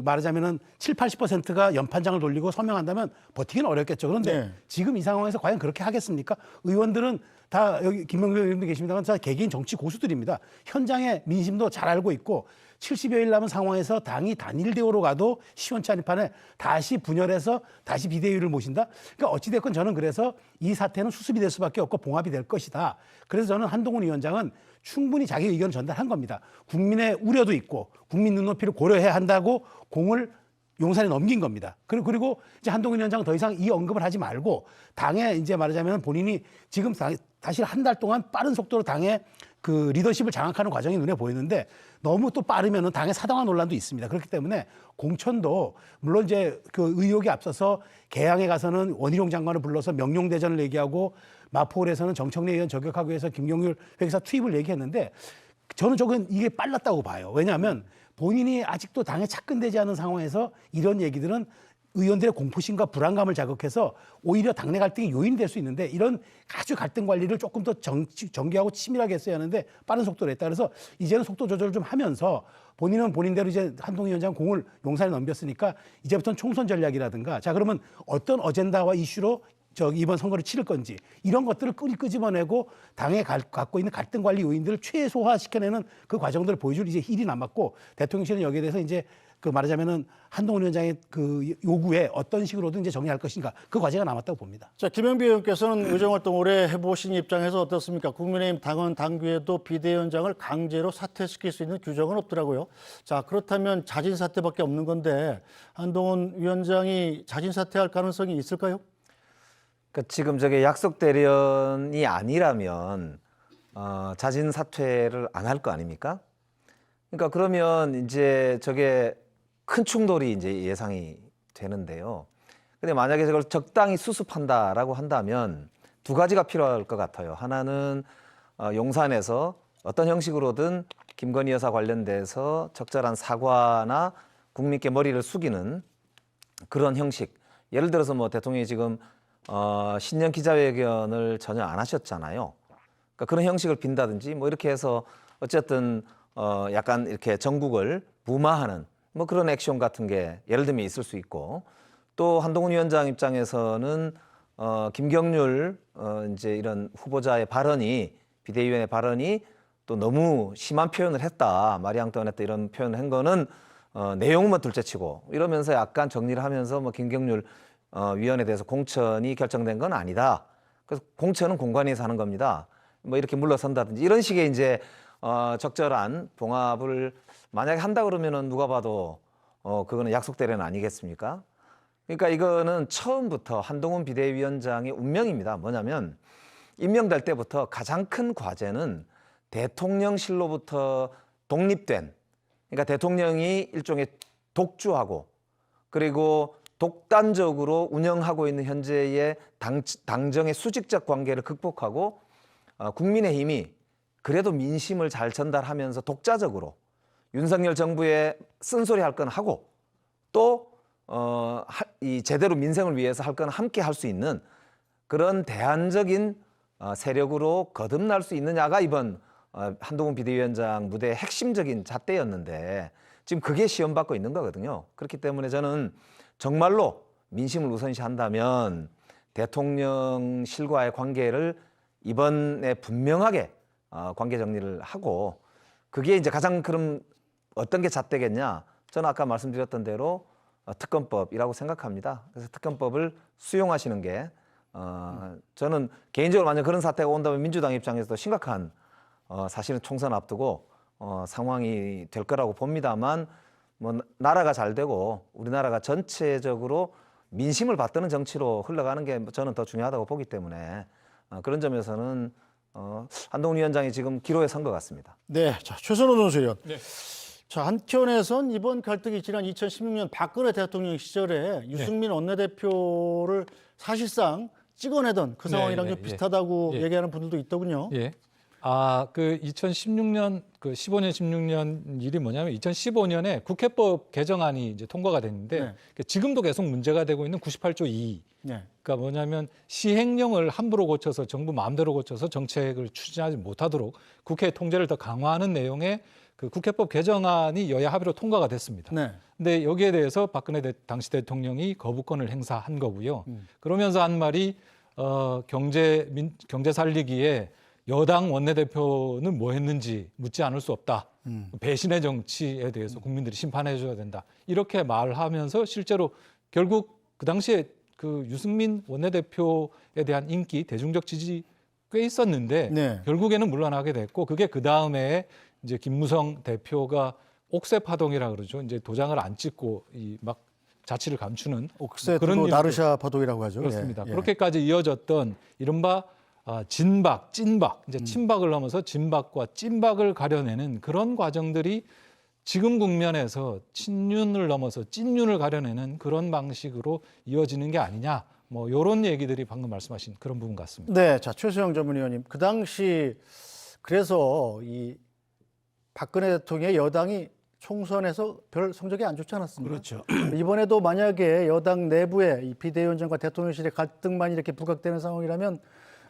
말하자면은 70~80%가 연판장을 돌리고 서명한다면 버티기는 어렵겠죠. 그런데 지금 이 상황에서 과연 그렇게 하겠습니까? 의원들은 다 여기 김명배 의원도 계십니다만 다 개개인 정치 고수들입니다. 현장의 민심도 잘 알고 있고 70여일 남은 상황에서 당이 단일 대우로 가도 시원치 않은 판에 다시 분열해서 다시 비대위를 모신다. 그러니까 어찌됐건 저는 그래서 이 사태는 수습이 될 수밖에 없고 봉합이 될 것이다. 그래서 저는 한동훈 위원장은 충분히 자기 의견을 전달한 겁니다. 국민의 우려도 있고 국민 눈높이를 고려해야 한다고 공을 용산에 넘긴 겁니다. 그리고 이제 한동훈 위원장은 더 이상 이 언급을 하지 말고 당에 이제 말하자면 본인이 지금 사실 한 달 동안 빠른 속도로 당에 그 리더십을 장악하는 과정이 눈에 보이는데 너무 또 빠르면은 당의 사당화 논란도 있습니다. 그렇기 때문에 공천도 물론 이제 그 의혹에 앞서서 개항에 가서는 원희룡 장관을 불러서 명령대전을 얘기하고 마포홀에서는 정청래 의원 저격하기 위해서 김경률 회계사 투입을 얘기했는데 저는 저건 이게 빨랐다고 봐요. 왜냐하면 본인이 아직도 당에 착근되지 않은 상황에서 이런 얘기들은 의원들의 공포심과 불안감을 자극해서 오히려 당내 갈등의 요인이 될 수 있는데 이런 아주 갈등 관리를 조금 더 정교하고 치밀하게 했어야 하는데 빠른 속도로 했다. 그래서 이제는 속도 조절을 좀 하면서 본인은 본인대로 이제 한동훈 위원장 공을 용산에 넘겼으니까 이제부터는 총선 전략이라든가 자 그러면 어떤 어젠다와 이슈로 이번 선거를 치를 건지 이런 것들을 끄집어내고 당에 갖고 있는 갈등 관리 요인들을 최소화시켜내는 그 과정들을 보여줄 이제 일이 남았고 대통령실은 여기에 대해서 이제 그 말하자면은 한동훈 위원장의 그 요구에 어떤 식으로든 이제 정리할 것인가 그 과제가 남았다고 봅니다. 자, 김영배 의원께서는 의정활동 오래 해보신 입장에서 어떻습니까? 국민의힘 당원 당규에도 비대위원장을 강제로 사퇴시킬 수 있는 규정은 없더라고요. 자, 그렇다면 자진 사퇴밖에 없는 건데 한동훈 위원장이 자진 사퇴할 가능성이 있을까요? 그러니까 지금 저게 약속 대련이 아니라면 자진 사퇴를 안 할 거 아닙니까? 그러니까 그러면 이제 저게 큰 충돌이 이제 예상이 되는데요. 근데 만약에 저걸 적당히 수습한다라고 한다면 두 가지가 필요할 것 같아요. 하나는 용산에서 어떤 형식으로든 김건희 여사 관련돼서 적절한 사과나 국민께 머리를 숙이는 그런 형식. 예를 들어서 뭐 대통령이 지금 신년 기자회견을 전혀 안 하셨잖아요. 그러니까 그런 형식을 빈다든지 뭐 이렇게 해서 어쨌든 약간 이렇게 전국을 무마하는 뭐 그런 액션 같은 게 예를 들면 있을 수 있고 또 한동훈 위원장 입장에서는 김경률 이제 이런 후보자의 발언이 비대위원회 발언이 또 너무 심한 표현을 했다 말이 앙떠냈다 이런 표현을 한 거는 내용만 둘째치고 이러면서 약간 정리를 하면서 뭐 김경률 위원에 대해서 공천이 결정된 건 아니다. 그래서 공천은 공관위에서 하는 겁니다. 뭐 이렇게 물러선다든지 이런 식의 이제 적절한 봉합을 만약에 한다 그러면은 누가 봐도 그거는 약속 대련 아니겠습니까? 그러니까 이거는 처음부터 한동훈 비대위원장의 운명입니다. 뭐냐면 임명될 때부터 가장 큰 과제는 대통령실로부터 독립된 그러니까 대통령이 일종의 독주하고 그리고 독단적으로 운영하고 있는 현재의 당정의 수직적 관계를 극복하고 국민의힘이 그래도 민심을 잘 전달하면서 독자적으로 윤석열 정부에 쓴소리 할 건 하고 또 이 제대로 민생을 위해서 할 건 함께 할 수 있는 그런 대안적인 세력으로 거듭날 수 있느냐가 이번 한동훈 비대위원장 무대의 핵심적인 잣대였는데 지금 그게 시험받고 있는 거거든요. 그렇기 때문에 저는 정말로 민심을 우선시한다면 대통령실과의 관계를 이번에 분명하게 관계 정리를 하고 그게 이제 가장 그럼 어떤 게 잣대겠냐? 저는 아까 말씀드렸던 대로 특검법이라고 생각합니다. 그래서 특검법을 수용하시는 게 저는 개인적으로 만약 그런 사태가 온다면 민주당 입장에서도 심각한 사실은 총선 앞두고 상황이 될 거라고 봅니다만 뭐 나라가 잘 되고 우리나라가 전체적으로 민심을 받드는 정치로 흘러가는 게 저는 더 중요하다고 보기 때문에 그런 점에서는 한동훈 위원장이 지금 기로에 선 것 같습니다. 네, 자, 최선호 논설위원. 네. 자, 한켠에선 이번 갈등이 지난 2016년 박근혜 대통령 시절에 유승민 원내대표를 사실상 찍어내던 그 상황이랑 좀 비슷하다고 얘기하는 분들도 있더군요. 예. 그 2016년 그 15년 16년 일이 뭐냐면 2015년에 국회법 개정안이 이제 통과가 됐는데 지금도 계속 문제가 되고 있는 98조 2. 그러니까 뭐냐면 시행령을 함부로 고쳐서 정부 마음대로 고쳐서 정책을 추진하지 못하도록 국회 통제를 더 강화하는 내용의 그 국회법 개정안이 여야 합의로 통과가 됐습니다. 근데 여기에 대해서 박근혜 당시 대통령이 거부권을 행사한 거고요. 그러면서 한 말이 경제 살리기에 여당 원내대표는 뭐 했는지 묻지 않을 수 없다. 배신의 정치에 대해서 국민들이 심판해 줘야 된다. 이렇게 말하면서 실제로 결국 그 당시에 그 유승민 원내대표에 대한 인기, 대중적 지지 꽤 있었는데 결국에는 물러나게 됐고 그게 그 다음에 이제 김무성 대표가 옥새 파동이라 그러죠. 이제 도장을 안 찍고 이 막 자치를 감추는 옥새 그런 나르샤 파동이라고 하죠. 그렇습니다. 그렇게까지 이어졌던 이른바 진박, 찐박, 이제 친박을 넘어서 진박과 찐박을 가려내는 그런 과정들이 지금 국면에서 친윤을 넘어서 찐윤을 가려내는 그런 방식으로 이어지는 게 아니냐, 뭐 이런 얘기들이 방금 말씀하신 그런 부분 같습니다. 네, 자 최수영 전문위원님, 그 당시 그래서 이 박근혜 대통령의 여당이 총선에서 별 성적이 안 좋지 않았습니까? 그렇죠. 이번에도 만약에 여당 내부에 이 비대위원장과 대통령실의 갈등만 이렇게 부각되는 상황이라면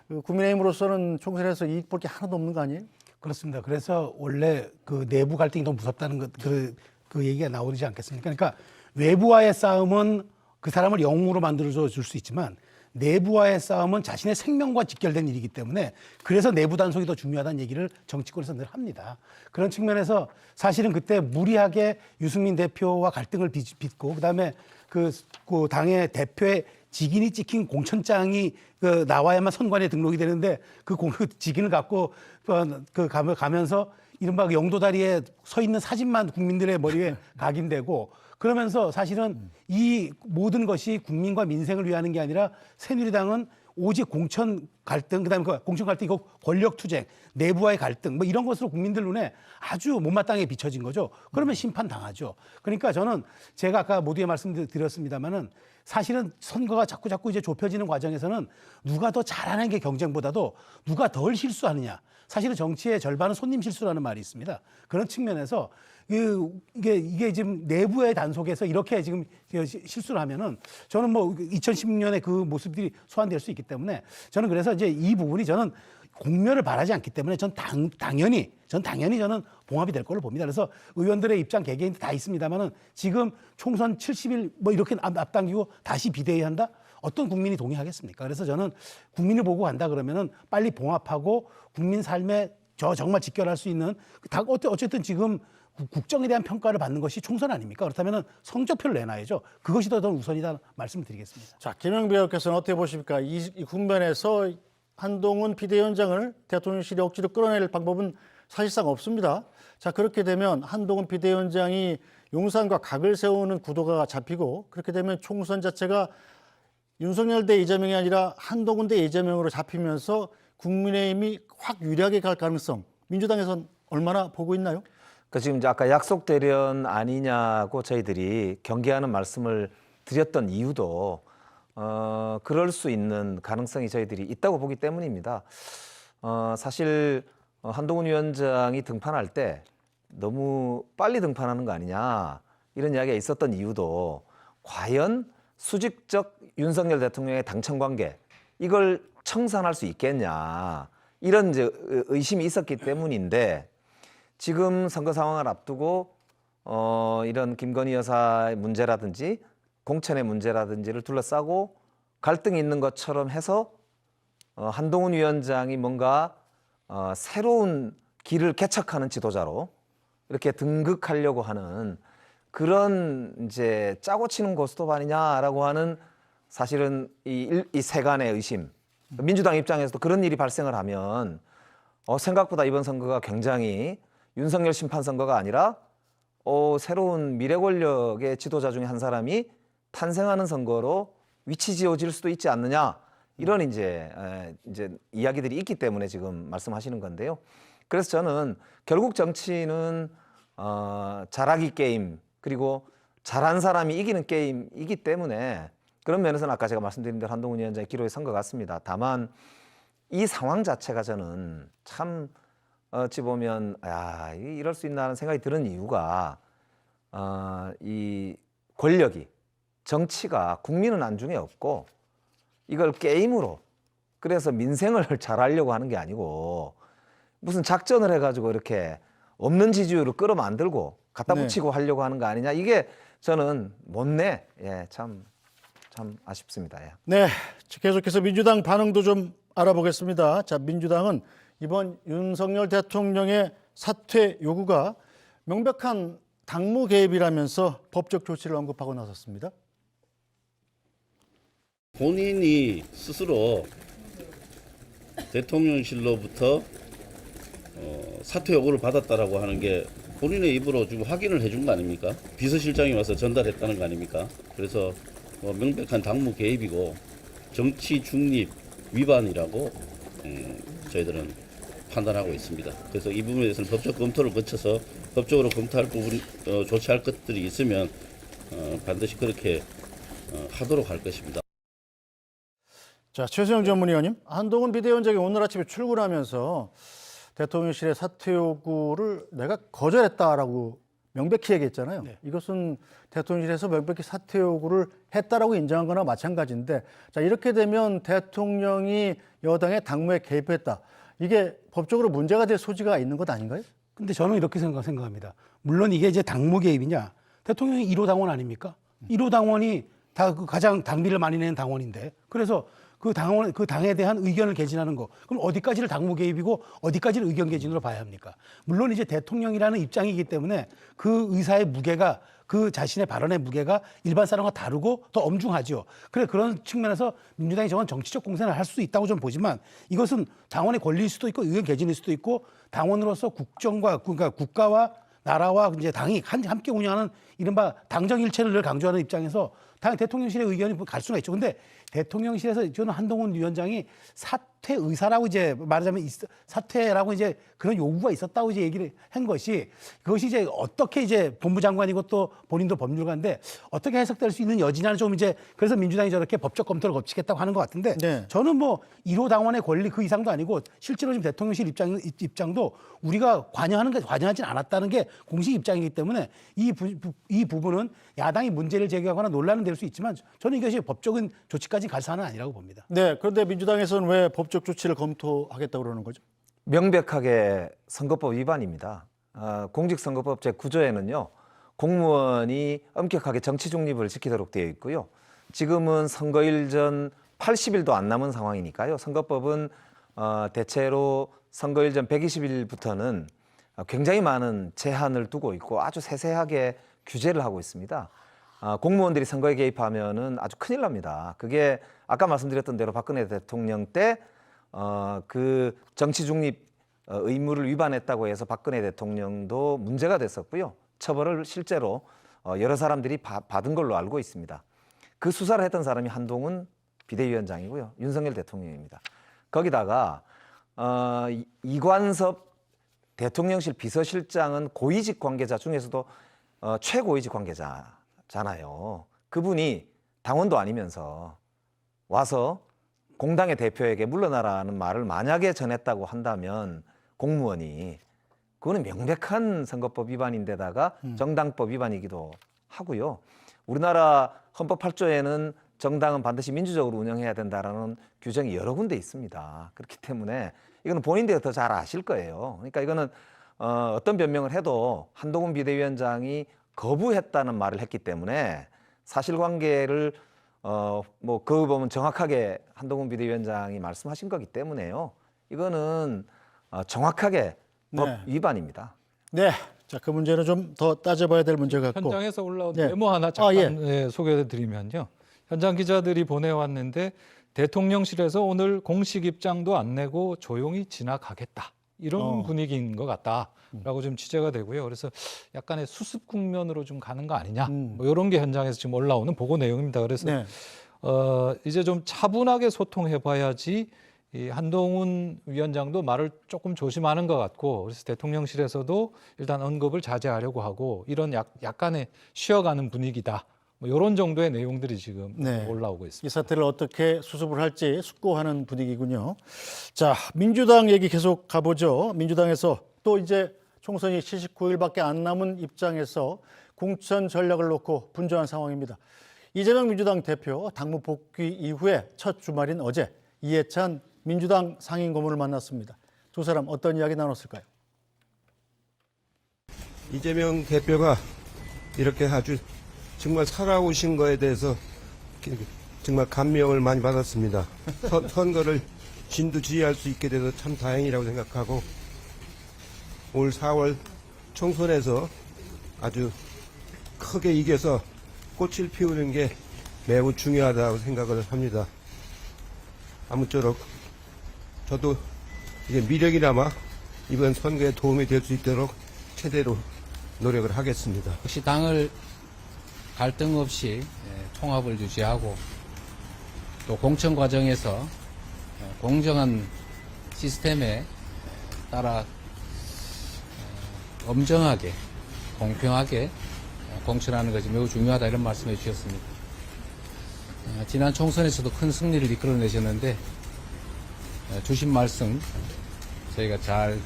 국민의힘으로서는 총선에서 이익 볼 게 하나도 없는 거 아니에요? 그렇습니다. 그래서 원래 그 내부 갈등이 더 무섭다는 것, 그 얘기가 나오지 않겠습니까? 그러니까 외부와의 싸움은 그 사람을 영웅으로 만들어줄 수 있지만 내부와의 싸움은 자신의 생명과 직결된 일이기 때문에 그래서 내부 단속이 더 중요하다는 얘기를 정치권에서 늘 합니다. 그런 측면에서 사실은 그때 무리하게 유승민 대표와 갈등을 빚고 그다음에 그 당의 대표의 직인이 찍힌 공천장이 나와야만 선관위에 등록이 되는데 그 직인을 갖고 가면서 이른바 영도다리에 서 있는 사진만 국민들의 머리에 각인되고 그러면서 사실은 이 모든 것이 국민과 민생을 위하는 게 아니라 새누리당은 오직 공천 갈등, 그다음에 그 공천 갈등이고 권력 투쟁, 내부와의 갈등, 뭐 이런 것으로 국민들 눈에 아주 못마땅하게 비춰진 거죠. 그러면 심판 당하죠. 그러니까 저는 제가 아까 모두에 말씀드렸습니다만은 사실은 선거가 자꾸 이제 좁혀지는 과정에서는 누가 더 잘하는 게 경쟁보다도 누가 덜 실수하느냐. 사실은 정치의 절반은 손님 실수라는 말이 있습니다. 그런 측면에서 이게 지금 내부의 단속에서 이렇게 지금 실수를 하면은 저는 뭐 2016년에 그 모습들이 소환될 수 있기 때문에 저는 그래서 이제 이 부분이 저는 공멸을 바라지 않기 때문에 전 당연히 저는 봉합이 될 걸로 봅니다. 그래서 의원들의 입장 개개인 다 있습니다만은 지금 총선 70일 뭐 이렇게 앞당기고 다시 비대위 한다? 어떤 국민이 동의하겠습니까? 그래서 저는 국민을 보고 간다 그러면은 빨리 봉합하고 국민 삶에 정말 직결할 수 있는 어쨌든 지금 국정에 대한 평가를 받는 것이 총선 아닙니까? 그렇다면 성적표를 내놔야죠. 그것이 더 우선이다 말씀을 드리겠습니다. 자, 김영배 의원께서는 어떻게 보십니까? 이 국면에서 한동훈 비대위원장을 대통령실이 억지로 끌어낼 방법은 사실상 없습니다. 자, 그렇게 되면 한동훈 비대위원장이 용산과 각을 세우는 구도가 잡히고 그렇게 되면 총선 자체가 윤석열 대 이재명이 아니라 한동훈 대 이재명으로 잡히면서 국민의힘이 확 유리하게 갈 가능성 민주당에선 얼마나 보고 있나요? 그 지금 이제 아까 약속 대련 아니냐고 저희들이 경계하는 말씀을 드렸던 이유도 그럴 수 있는 가능성이 저희들이 있다고 보기 때문입니다. 사실 한동훈 위원장이 등판할 때 너무 빨리 등판하는 거 아니냐 이런 이야기가 있었던 이유도 과연 수직적 윤석열 대통령의 당청 관계 이걸 청산할 수 있겠냐 이런 이제 의심이 있었기 때문인데 지금 선거 상황을 앞두고 이런 김건희 여사의 문제라든지 공천의 문제라든지를 둘러싸고 갈등이 있는 것처럼 해서 한동훈 위원장이 뭔가 새로운 길을 개척하는 지도자로 이렇게 등극하려고 하는 그런 이제 짜고 치는 고스톱 아니냐라고 하는 사실은 이 세간의 의심. 민주당 입장에서도 그런 일이 발생을 하면 생각보다 이번 선거가 굉장히 윤석열 심판 선거가 아니라 새로운 미래 권력의 지도자 중에 한 사람이 탄생하는 선거로 위치지어질 수도 있지 않느냐 이런 이제 이야기들이 있기 때문에 지금 말씀하시는 건데요. 그래서 저는 결국 정치는 잘하기 게임 그리고 잘한 사람이 이기는 게임이기 때문에 그런 면에서는 아까 제가 말씀드린 대로 한동훈 위원장의 기로에 선 것 같습니다. 다만 이 상황 자체가 저는 참 어찌 보면 이럴 수 있나 하는 생각이 드는 이유가 이 권력이 정치가 국민은 안중에 없고 이걸 게임으로 그래서 민생을 잘하려고 하는 게 아니고 무슨 작전을 해가지고 이렇게 없는 지지율을 끌어만들고 갖다 붙이고 하려고 하는 거 아니냐 이게 저는 못내 참 아쉽습니다. 네, 계속해서 민주당 반응도 좀 알아보겠습니다. 자, 민주당은 이번 윤석열 대통령의 사퇴 요구가 명백한 당무 개입이라면서 법적 조치를 언급하고 나섰습니다. 본인이 스스로 대통령실로부터 사퇴 요구를 받았다라고 하는 게 본인의 입으로 지금 확인을 해준 거 아닙니까? 비서실장이 와서 전달했다는 거 아닙니까? 그래서 명백한 당무 개입이고 정치 중립 위반이라고 저희들은 판단하고 있습니다. 그래서 이 부분에 대해서는 법적 검토를 거쳐서 법적으로 검토할 부분, 조치할 것들이 있으면 반드시 그렇게 하도록 할 것입니다. 자, 최수영 전문위원님, 한동훈 비대위원장이 오늘 아침에 출근하면서 대통령실의 사퇴 요구를 내가 거절했다라고 명백히 얘기했잖아요. 네. 이것은 대통령실에서 명백히 사퇴 요구를 했다라고 인정한 거나 마찬가지인데, 자, 이렇게 되면 대통령이 여당의 당무에 개입했다. 이게 법적으로 문제가 될 소지가 있는 것 아닌가요? 근데 저는 이렇게 생각합니다. 물론 이게 이제 당무 개입이냐. 대통령이 1호 당원 아닙니까? 1호 당원이 다 그 가장 당비를 많이 내는 당원인데. 그래서 그 당에 대한 의견을 개진하는 거. 그럼 어디까지를 당무 개입이고 어디까지를 의견 개진으로 봐야 합니까? 물론 이제 대통령이라는 입장이기 때문에 그 의사의 무게가 그 자신의 발언의 무게가 일반 사람과 다르고 더 엄중하죠. 그래 그런 측면에서 민주당이 저건 정치적 공세를 할 수도 있다고 좀 보지만 이것은 당원의 권리일 수도 있고 의견 개진일 수도 있고 당원으로서 국정과 그러니까 국가와 나라와 이제 당이 함께 운영하는 이른바 당정일체를 늘 강조하는 입장에서 당 대통령실의 의견이 갈 수가 있죠. 근데 대통령실에서 저는 한동훈 위원장이 사퇴 의사라고 이제 말하자면 사퇴라고 이제 그런 요구가 있었다고 이제 얘기를 한 것이 그것이 이제 어떻게 이제 본부 장관이고 또 본인도 법률가인데 어떻게 해석될 수 있는 여지냐는 좀 이제 그래서 민주당이 저렇게 법적 검토를 거치겠다고 하는 것 같은데 네. 저는 뭐 1호 당원의 권리 그 이상도 아니고 실제로 지금 대통령실 입장도 우리가 관여하진 않았다는 게 공식 입장이기 때문에 이 부분은 야당이 문제를 제기하거나 논란은 될 수 있지만 저는 이것이 법적인 조치까지 갈 사안은 아니라고 봅니다. 네, 그런데 민주당에서는 왜 법적 조치를 검토하겠다고 그러는 거죠? 명백하게 선거법 위반입니다. 공직선거법 제9조에는요. 공무원이 엄격하게 정치 중립을 지키도록 되어 있고요. 지금은 선거일 전 80일도 안 남은 상황이니까요. 선거법은 대체로 선거일 전 120일부터는 굉장히 많은 제한을 두고 있고 아주 세세하게 규제를 하고 있습니다. 공무원들이 선거에 개입하면은 아주 큰일 납니다. 그게 아까 말씀드렸던 대로 박근혜 대통령 때 그 정치 중립 의무를 위반했다고 해서 박근혜 대통령도 문제가 됐었고요. 처벌을 실제로 여러 사람들이 받은 걸로 알고 있습니다. 그 수사를 했던 사람이 한동훈 비대위원장이고요. 윤석열 대통령입니다. 거기다가 이관섭 대통령실 비서실장은 고위직 관계자 중에서도 최고위직 관계자잖아요. 그분이 당원도 아니면서 와서 공당의 대표에게 물러나라는 말을 만약에 전했다고 한다면 공무원이 그거는 명백한 선거법 위반인데다가 정당법 위반이기도 하고요. 우리나라 헌법 8조에는 정당은 반드시 민주적으로 운영해야 된다라는 규정이 여러 군데 있습니다. 그렇기 때문에 이거는 본인들이 더 잘 아실 거예요. 그러니까 이거는 어떤 변명을 해도 한동훈 비대위원장이 거부했다는 말을 했기 때문에 사실관계를 그 부분 정확하게 한동훈 비대위원장이 말씀하신 거기 때문에요. 이거는 정확하게 법 위반입니다. 네, 자, 그 문제는 좀 더 따져봐야 될 문제 같고. 현장에서 올라온 네. 메모 하나 잠깐 소개해드리면요. 현장 기자들이 보내왔는데 대통령실에서 오늘 공식 입장도 안 내고 조용히 지나가겠다. 이런 분위기인 것 같다라고 좀 취재가 되고요. 그래서 약간의 수습 국면으로 좀 가는 거 아니냐. 뭐 이런 게 현장에서 지금 올라오는 보고 내용입니다. 그래서 네. 이제 좀 차분하게 소통해봐야지 이 한동훈 위원장도 말을 조금 조심하는 것 같고 그래서 대통령실에서도 일단 언급을 자제하려고 하고 이런 약간의 쉬어가는 분위기다. 뭐 이런 정도의 내용들이 지금 올라오고 있습니다. 이 사태를 어떻게 수습을 할지 숙고하는 분위기군요. 자, 민주당 얘기 계속 가보죠. 민주당에서 또 이제 총선이 79일밖에 안 남은 입장에서 공천 전략을 놓고 분주한 상황입니다. 이재명 민주당 대표 당무 복귀 이후에 첫 주말인 어제 이해찬 민주당 상임 고문을 만났습니다. 두 사람 어떤 이야기 나눴을까요? 이재명 대표가 이렇게 아주 정말 살아오신 거에 대해서 정말 감명을 많이 받았습니다. 선거를 진두지휘할 수 있게 돼서 참 다행이라고 생각하고 올 4월 총선에서 아주 크게 이겨서 꽃을 피우는 게 매우 중요하다고 생각을 합니다. 아무쪼록 저도 이제 미력이나마 이번 선거에 도움이 될 수 있도록 최대로 노력을 하겠습니다. 역시 당을 갈등 없이 통합을 유지하고 또 공천 과정에서 공정한 시스템에 따라 엄정하게 공평하게 공천하는 것이 매우 중요하다 이런 말씀해 주셨습니다. 지난 총선에서도 큰 승리를 이끌어내셨는데 주신 말씀 저희가 잘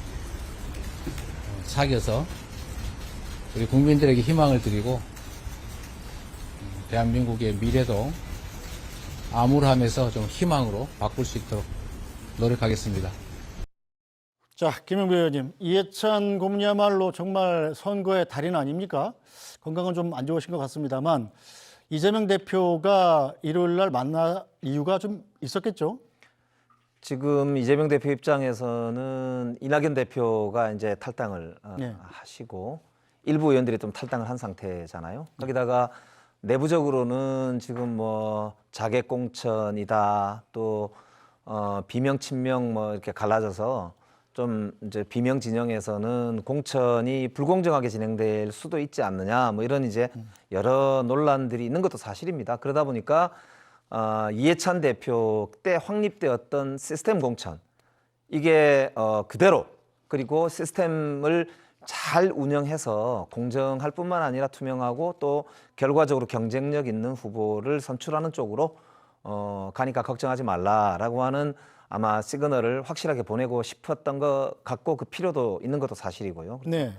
사겨서 우리 국민들에게 희망을 드리고 대한민국의 미래도 암울함에서 좀 희망으로 바꿀 수 있도록 노력하겠습니다. 자, 김영배 의원님, 이해찬 고문이야말로 정말 선거의 달인 아닙니까? 건강은 좀 안 좋으신 것 같습니다만 이재명 대표가 일요일 날 만날 이유가 좀 있었겠죠? 지금 이재명 대표 입장에서는 이낙연 대표가 이제 탈당을 네. 하시고 일부 의원들이 좀 탈당을 한 상태잖아요. 거기다가 내부적으로는 지금 뭐 자객 공천이다 또 비명 친명 뭐 이렇게 갈라져서 좀 이제 비명 진영에서는 공천이 불공정하게 진행될 수도 있지 않느냐 뭐 이런 이제 여러 논란들이 있는 것도 사실입니다. 그러다 보니까 이해찬 대표 때 확립되었던 시스템 공천 이게 그대로 그리고 시스템을 잘 운영해서 공정할 뿐만 아니라 투명하고 또 결과적으로 경쟁력 있는 후보를 선출하는 쪽으로 가니까 걱정하지 말라라고 하는 아마 시그널을 확실하게 보내고 싶었던 것 같고 그 필요도 있는 것도 사실이고요. 네.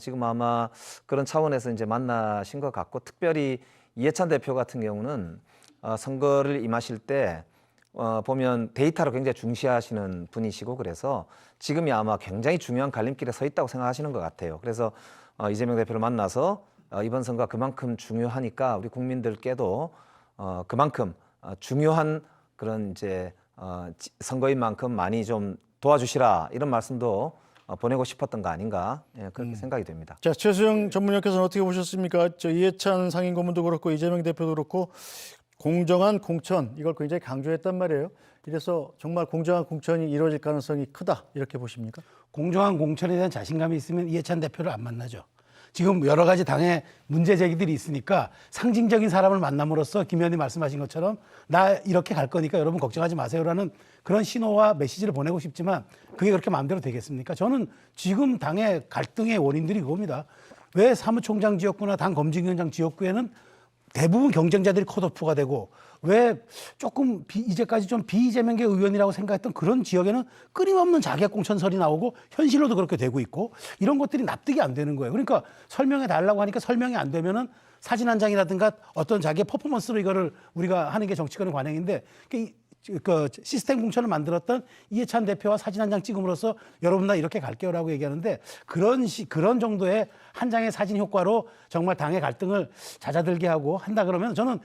지금 아마 그런 차원에서 이제 만나신 것 같고 특별히 이해찬 대표 같은 경우는 선거를 임하실 때 보면 데이터를 굉장히 중시하시는 분이시고 그래서 지금이 아마 굉장히 중요한 갈림길에 서 있다고 생각하시는 것 같아요. 그래서 이재명 대표를 만나서 이번 선거가 그만큼 중요하니까 우리 국민들께도 그만큼 중요한 그런 이제 선거인 만큼 많이 좀 도와주시라 이런 말씀도 보내고 싶었던 거 아닌가 그렇게 생각이 됩니다. 자, 최수영 전문위원께서는 어떻게 보셨습니까? 저 이해찬 상임고문도 그렇고 이재명 대표도 그렇고 공정한 공천 이걸 굉장히 강조했단 말이에요. 이래서 정말 공정한 공천이 이루어질 가능성이 크다 이렇게 보십니까? 공정한 공천에 대한 자신감이 있으면 이해찬 대표를 안 만나죠. 지금 여러 가지 당의 문제 제기들이 있으니까 상징적인 사람을 만남으로써 김 의원님 말씀하신 것처럼 나 이렇게 갈 거니까 여러분 걱정하지 마세요라는 그런 신호와 메시지를 보내고 싶지만 그게 그렇게 마음대로 되겠습니까? 저는 지금 당의 갈등의 원인들이 그겁니다. 왜 사무총장 지역구나 당 검증위원장 지역구에는 대부분 경쟁자들이 컷오프가 되고 왜 조금 이제까지 좀 비이재명계 의원이라고 생각했던 그런 지역에는 끊임없는 자객공천설이 나오고 현실로도 그렇게 되고 있고 이런 것들이 납득이 안 되는 거예요. 그러니까 설명해 달라고 하니까 설명이 안 되면은 사진 한 장이라든가 어떤 자기의 퍼포먼스로 이거를 우리가 하는 게 정치권의 관행인데 그 시스템 공천을 만들었던 이해찬 대표와 사진 한 장 찍음으로써 여러분 나 이렇게 갈게요라고 얘기하는데 그런 정도의 한 장의 사진 효과로 정말 당의 갈등을 잦아들게 하고 한다 그러면 저는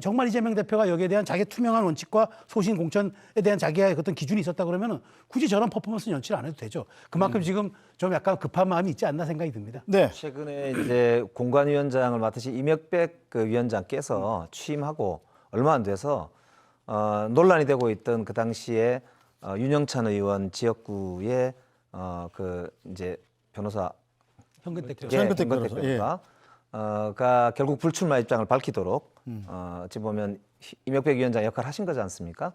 정말 이재명 대표가 여기에 대한 자기 투명한 원칙과 소신 공천에 대한 자기의 어떤 기준이 있었다 그러면 굳이 저런 퍼포먼스 연출 안 해도 되죠. 그만큼 지금 좀 약간 급한 마음이 있지 않나 생각이 듭니다. 네. 최근에 이제 공관위원장을 맡으신 이명백 그 위원장께서 취임하고 얼마 안 돼서 논란이 되고 있던 그 당시에 윤영찬 의원 지역구의 그 이제 변호사 현근택 대표가 결국 불출마 입장을 밝히도록 어찌 보면 이명백 위원장 역할을 하신 거지 않습니까?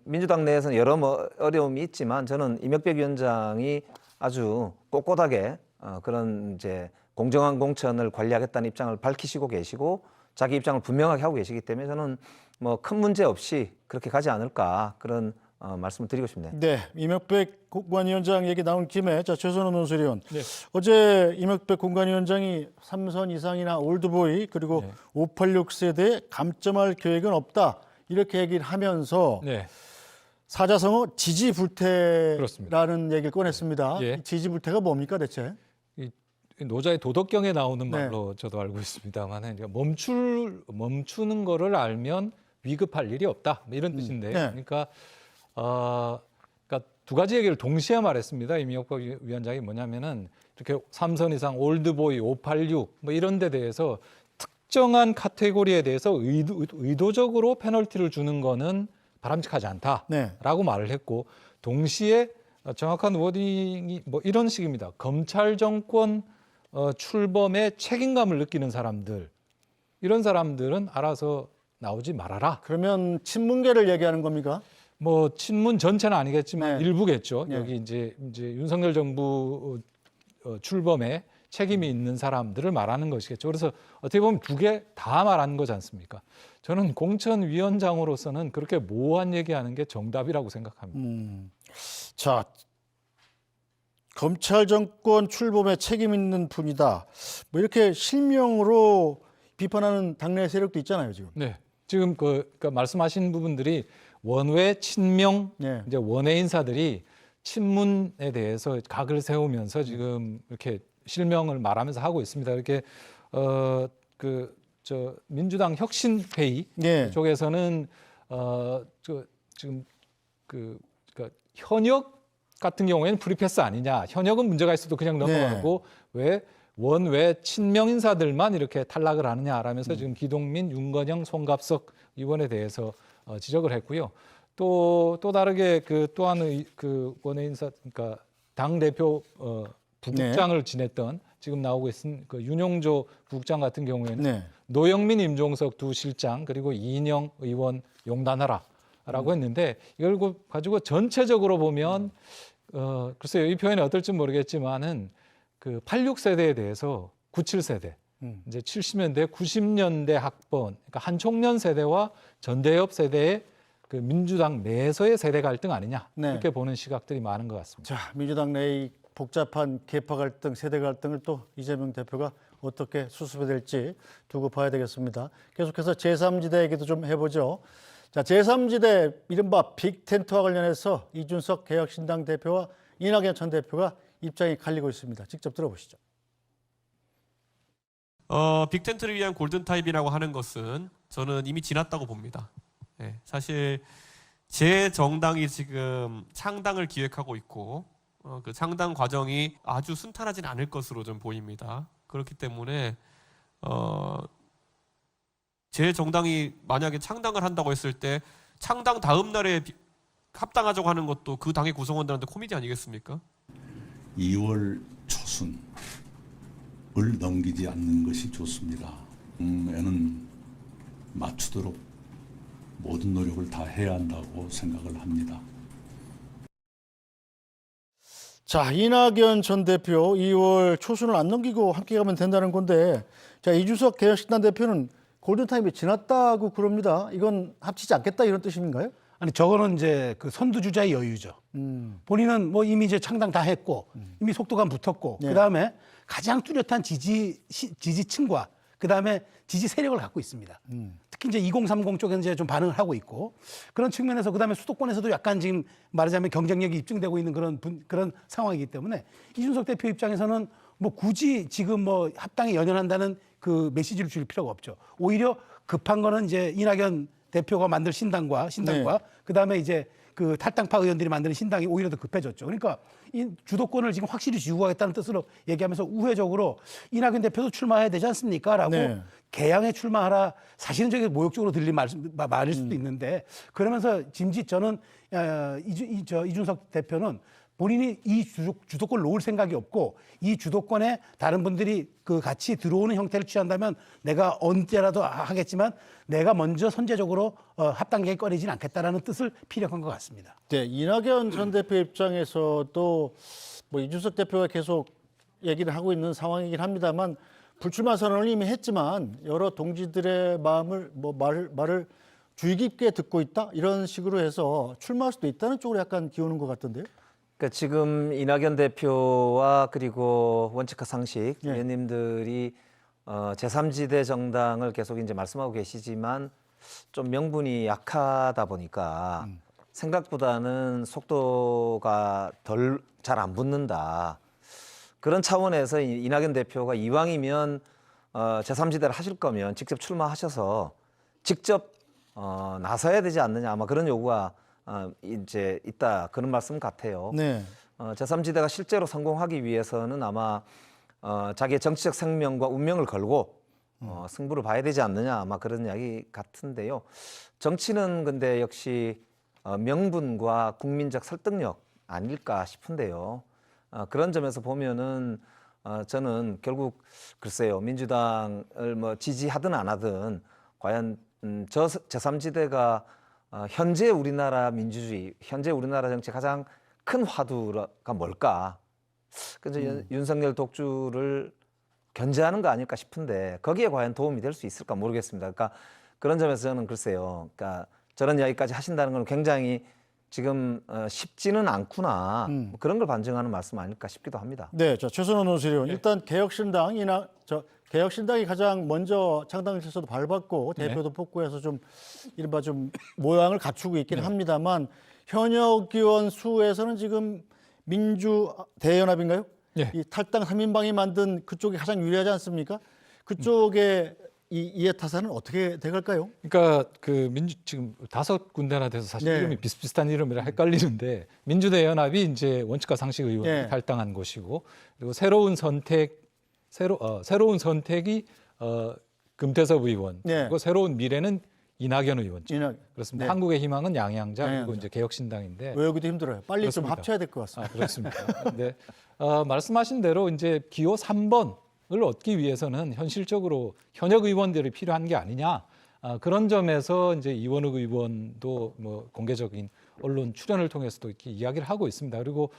민주당 내에서는 여러 어려움이 있지만 저는 이명백 위원장이 아주 꼿꼿하게 그런 이제 공정한 공천을 관리하겠다는 입장을 밝히시고 계시고 자기 입장을 분명하게 하고 계시기 때문에 저는 뭐 큰 문제 없이 그렇게 가지 않을까 그런 말씀을 드리고 싶네요. 네, 이명백 공관위원장 얘기 나온 김에 자 최선호 논설위원 네. 어제 이명백 공관위원장이 3선 이상이나 올드보이 그리고 네. 586 세대에 감점할 계획은 없다 이렇게 얘기를 하면서 네. 사자성어 지지불태라는 그렇습니다. 얘기를 꺼냈습니다. 예. 지지불태가 뭡니까 대체? 노자의 도덕경에 나오는 말로 네. 저도 알고 있습니다만 멈추는 거를 알면 위급할 일이 없다 이런 뜻인데 네. 그러니까 두 가지 얘기를 동시에 말했습니다. 이명박 위원장이 뭐냐면은 이렇게 3선 이상 올드보이 586 뭐 이런 데 대해서 특정한 카테고리에 대해서 의도적으로 페널티를 주는 거는 바람직하지 않다라고 네. 말을 했고 동시에 정확한 워딩이 뭐 이런 식입니다. 검찰 정권 출범에 책임감을 느끼는 사람들 이런 사람들은 알아서 나오지 말아라. 그러면 친문계를 얘기하는 겁니까? 뭐 친문 전체는 아니겠지만 네. 일부겠죠. 네. 여기 이제 윤석열 정부 출범에 책임이 있는 사람들을 말하는 것이겠죠. 그래서 어떻게 보면 두 개 다 말하는 거지 않습니까? 저는 공천위원장으로서는 그렇게 모호한 얘기하는 게 정답이라고 생각합니다. 자, 검찰 정권 출범에 책임 있는 분이다. 뭐 이렇게 실명으로 비판하는 당내 세력도 있잖아요, 지금. 네, 지금 그러니까 말씀하신 부분들이 원외 친명 네. 이제 원외 인사들이 친문에 대해서 각을 세우면서 지금 이렇게 실명을 말하면서 하고 있습니다. 이렇게 민주당 혁신회의 네. 쪽에서는 지금 그러니까 현역 같은 경우에는 프리패스 아니냐. 현역은 문제가 있어도 그냥 넘어가고 왜 원외 친명 인사들만 이렇게 탈락을 하느냐라면서 지금 기동민, 윤건영, 송갑석 의원에 대해서 지적을 했고요. 또 다르게 또 하나의 원외 인사, 그러니까 당 대표 부국장을 지냈던 지금 나오고 있는 그 윤용조 부국장 같은 경우에는 노영민, 임종석 두 실장 그리고 이인영 의원 용단하라라고 했는데 이걸 가지고 전체적으로 보면 글쎄요, 이 표현이 어떨지 모르겠지만은 그 86세대에 대해서 97세대 이제 70년대, 90년대 학번, 그러니까 한총련 세대와 전대협 세대의 그 민주당 내에서의 세대 갈등 아니냐 이렇게 보는 시각들이 많은 것 같습니다. 자, 민주당 내의 복잡한 계파 갈등, 세대 갈등을 또 이재명 대표가 어떻게 수습해야 될지 두고 봐야 되겠습니다. 계속해서 제3지대 얘기도 좀 해보죠. 자, 제3지대 이른바 빅텐트와 관련해서 이준석 개혁신당 대표와 이낙연 전 대표가 입장이 갈리고 있습니다. 직접 들어보시죠. 빅텐트를 위한 골든타임이라고 하는 것은 저는 이미 지났다고 봅니다. 네, 사실 제 정당이 지금 창당을 기획하고 있고 그 창당 과정이 아주 순탄하진 않을 것으로 좀 보입니다. 그렇기 때문에 제 정당이 만약에 창당을 한다고 했을 때 창당 다음 날에 합당하자고 하는 것도 그 당의 구성원들한테 코미디 아니겠습니까? 2월 초순을 넘기지 않는 것이 좋습니다. 에는 맞추도록 모든 노력을 다 해야 한다고 생각을 합니다. 자, 이낙연 전 대표 2월 초순을 안 넘기고 함께 가면 된다는 건데, 자, 이준석 개혁신당 대표는 골든타임이 지났다고 그럽니다. 이건 합치지 않겠다 이런 뜻인가요? 아니, 저거는 이제 그 선두주자의 여유죠. 본인은 뭐 이미 이제 창당 다 했고, 이미 속도감 붙었고, 그 다음에 가장 뚜렷한 지지층과 그 다음에 지지 세력을 갖고 있습니다. 특히 이제 2030 쪽에는 이제 좀 반응을 하고 있고, 그런 측면에서 그 다음에 수도권에서도 약간 지금 말하자면 경쟁력이 입증되고 있는 그런 상황이기 때문에 이준석 대표 입장에서는 뭐 굳이 지금 뭐 합당에 연연한다는 그 메시지를 줄 필요가 없죠. 오히려 급한 거는 이제 이낙연 대표가 만들 신당과 그다음에 이제 그 탈당파 의원들이 만드는 신당이 오히려 더 급해졌죠. 그러니까 이 주도권을 지금 확실히 쥐고 가겠다는 뜻으로 얘기하면서 우회적으로 이낙연 대표도 출마해야 되지 않습니까? 라고 개항에 출마하라. 사실은 저게 모욕적으로 들린 말일 수도 있는데, 그러면서 짐짓 저는 이준석 대표는 본인이 이 주도권을 놓을 생각이 없고, 이 주도권에 다른 분들이 그 같이 들어오는 형태를 취한다면 내가 언제라도 하겠지만 내가 먼저 선제적으로 합당계에 꺼내지는 않겠다라는 뜻을 피력한 것 같습니다. 네, 이낙연 전 대표 입장에서도 뭐 이준석 대표가 계속 얘기를 하고 있는 상황이긴 합니다만, 불출마 선언을 이미 했지만 여러 동지들의 마음을 말을 주의 깊게 듣고 있다 이런 식으로 해서 출마할 수도 있다는 쪽으로 약간 기우는 것 같던데요. 그러니까 지금 이낙연 대표와 그리고 원칙과 상식 위원님들이 제3지대 정당을 계속 이제 말씀하고 계시지만 좀 명분이 약하다 보니까 생각보다는 속도가 잘 안 붙는다. 그런 차원에서 이낙연 대표가 이왕이면 제3지대를 하실 거면 직접 출마하셔서 직접 나서야 되지 않느냐, 아마 그런 요구가 이제 있다, 그런 말씀 같아요. 제3지대가 실제로 성공하기 위해서는 아마 자기의 정치적 생명과 운명을 걸고 승부를 봐야 되지 않느냐, 아마 그런 이야기 같은데요. 정치는 근데 역시 명분과 국민적 설득력 아닐까 싶은데요. 그런 점에서 보면은 저는 결국 글쎄요, 민주당을 뭐 지지하든 안 하든 과연 저 제3지대가 현재 우리나라 민주주의, 현재 우리나라 정치 가장 큰 화두가 뭘까? 그래서 윤석열 독주를 견제하는 거 아닐까 싶은데 거기에 과연 도움이 될 수 있을까 모르겠습니다. 그러니까 그런 점에서 저는 글쎄요. 그러니까 저런 이야기까지 하신다는 건 굉장히 지금 쉽지는 않구나. 뭐 그런 걸 반증하는 말씀 아닐까 싶기도 합니다. 네, 자 최선호 논술위원 일단 개혁신당이 가장 먼저 창당실서도 밟았고 대표도 뽑고해서 좀 이른바 좀 모양을 갖추고 있긴 합니다만 현역 의원 수에서는 지금 민주 대연합인가요? 이 탈당 3인방이 만든 그쪽이 가장 유리하지 않습니까? 그쪽의 이 이해타산은 어떻게 돼갈까요? 그러니까 그 지금 5군데나 돼서 사실 이름이 비슷비슷한 이름이라 헷갈리는데 민주대연합이 이제 원칙과 상식 의원이 탈당한 곳이고 그리고 새로운 선택이 금태섭 의원 그리고 새로운 미래는 이낙연 의원죠. 그렇습니다. 한국의 희망은 양양자 그리고 이제 개혁신당인데 외우기도 힘들어요. 빨리 그렇습니다. 좀 합쳐야 될 것 같습니다. 그렇습니다. 근데 말씀하신 대로 이제 기호 3번을 얻기 위해서는 현실적으로 현역 의원들이 필요한 게 아니냐 그런 점에서 이제 이원욱 의원도 뭐 공개적인 언론 출연을 통해서도 이렇게 이야기를 하고 있습니다. 그리고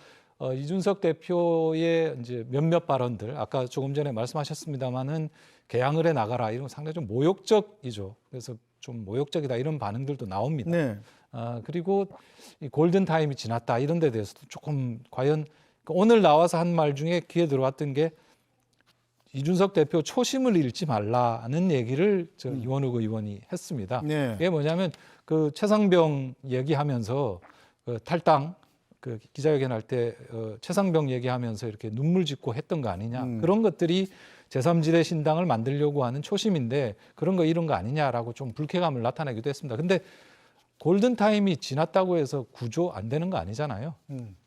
이준석 대표의 이제 몇몇 발언들 아까 조금 전에 말씀하셨습니다마는 개항을 해 나가라 이런 상당히 좀 모욕적이죠. 그래서 좀 모욕적이다 이런 반응들도 나옵니다. 그리고 이 골든 타임이 지났다 이런 데 대해서도 조금 과연 오늘 나와서 한 말 중에 귀에 들어왔던 게 이준석 대표 초심을 잃지 말라는 얘기를 이원욱 의원이 했습니다. 이게 뭐냐면 그 최상병 얘기하면서 그 탈당 그 기자회견 할 때 최상병 얘기하면서 이렇게 눈물 짓고 했던 거 아니냐 그런 것들이 제3지대 신당을 만들려고 하는 초심인데 그런 거 이런 거 아니냐라고 좀 불쾌감을 나타내기도 했습니다. 근데 골든타임이 지났다고 해서 구조 안 되는 거 아니잖아요.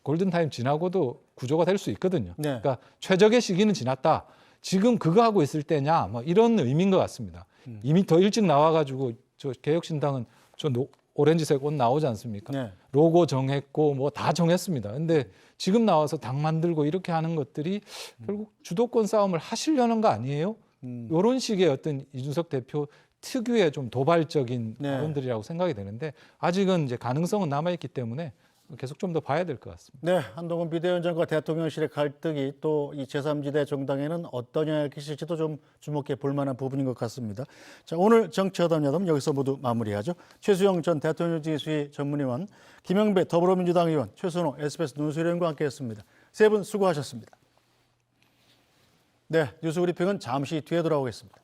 골든타임 지나고도 구조가 될 수 있거든요. 그러니까 최적의 시기는 지났다. 지금 그거 하고 있을 때냐 뭐 이런 의미인 것 같습니다. 이미 더 일찍 나와가지고 저 개혁신당은 저 오렌지색 옷 나오지 않습니까? 로고 정했고 뭐 다 정했습니다. 근데 지금 나와서 당 만들고 이렇게 하는 것들이 결국 주도권 싸움을 하시려는 거 아니에요? 이런 식의 어떤 이준석 대표 특유의 좀 도발적인 발언들이라고 생각이 되는데 아직은 이제 가능성은 남아있기 때문에 계속 좀 더 봐야 될 것 같습니다. 네, 한동훈 비대위원장과 대통령실의 갈등이 또 이 제3지대 정당에는 어떤 영향을 끼칠지도 좀 주목해 볼 만한 부분인 것 같습니다. 자, 오늘 정치여담 여기서 모두 마무리하죠. 최수영 전 대통령직위 전문위원, 김영배 더불어민주당 의원, 최선호 SBS 논술위원과 함께했습니다. 세 분 수고하셨습니다. 네, 뉴스브리핑은 잠시 뒤에 돌아오겠습니다.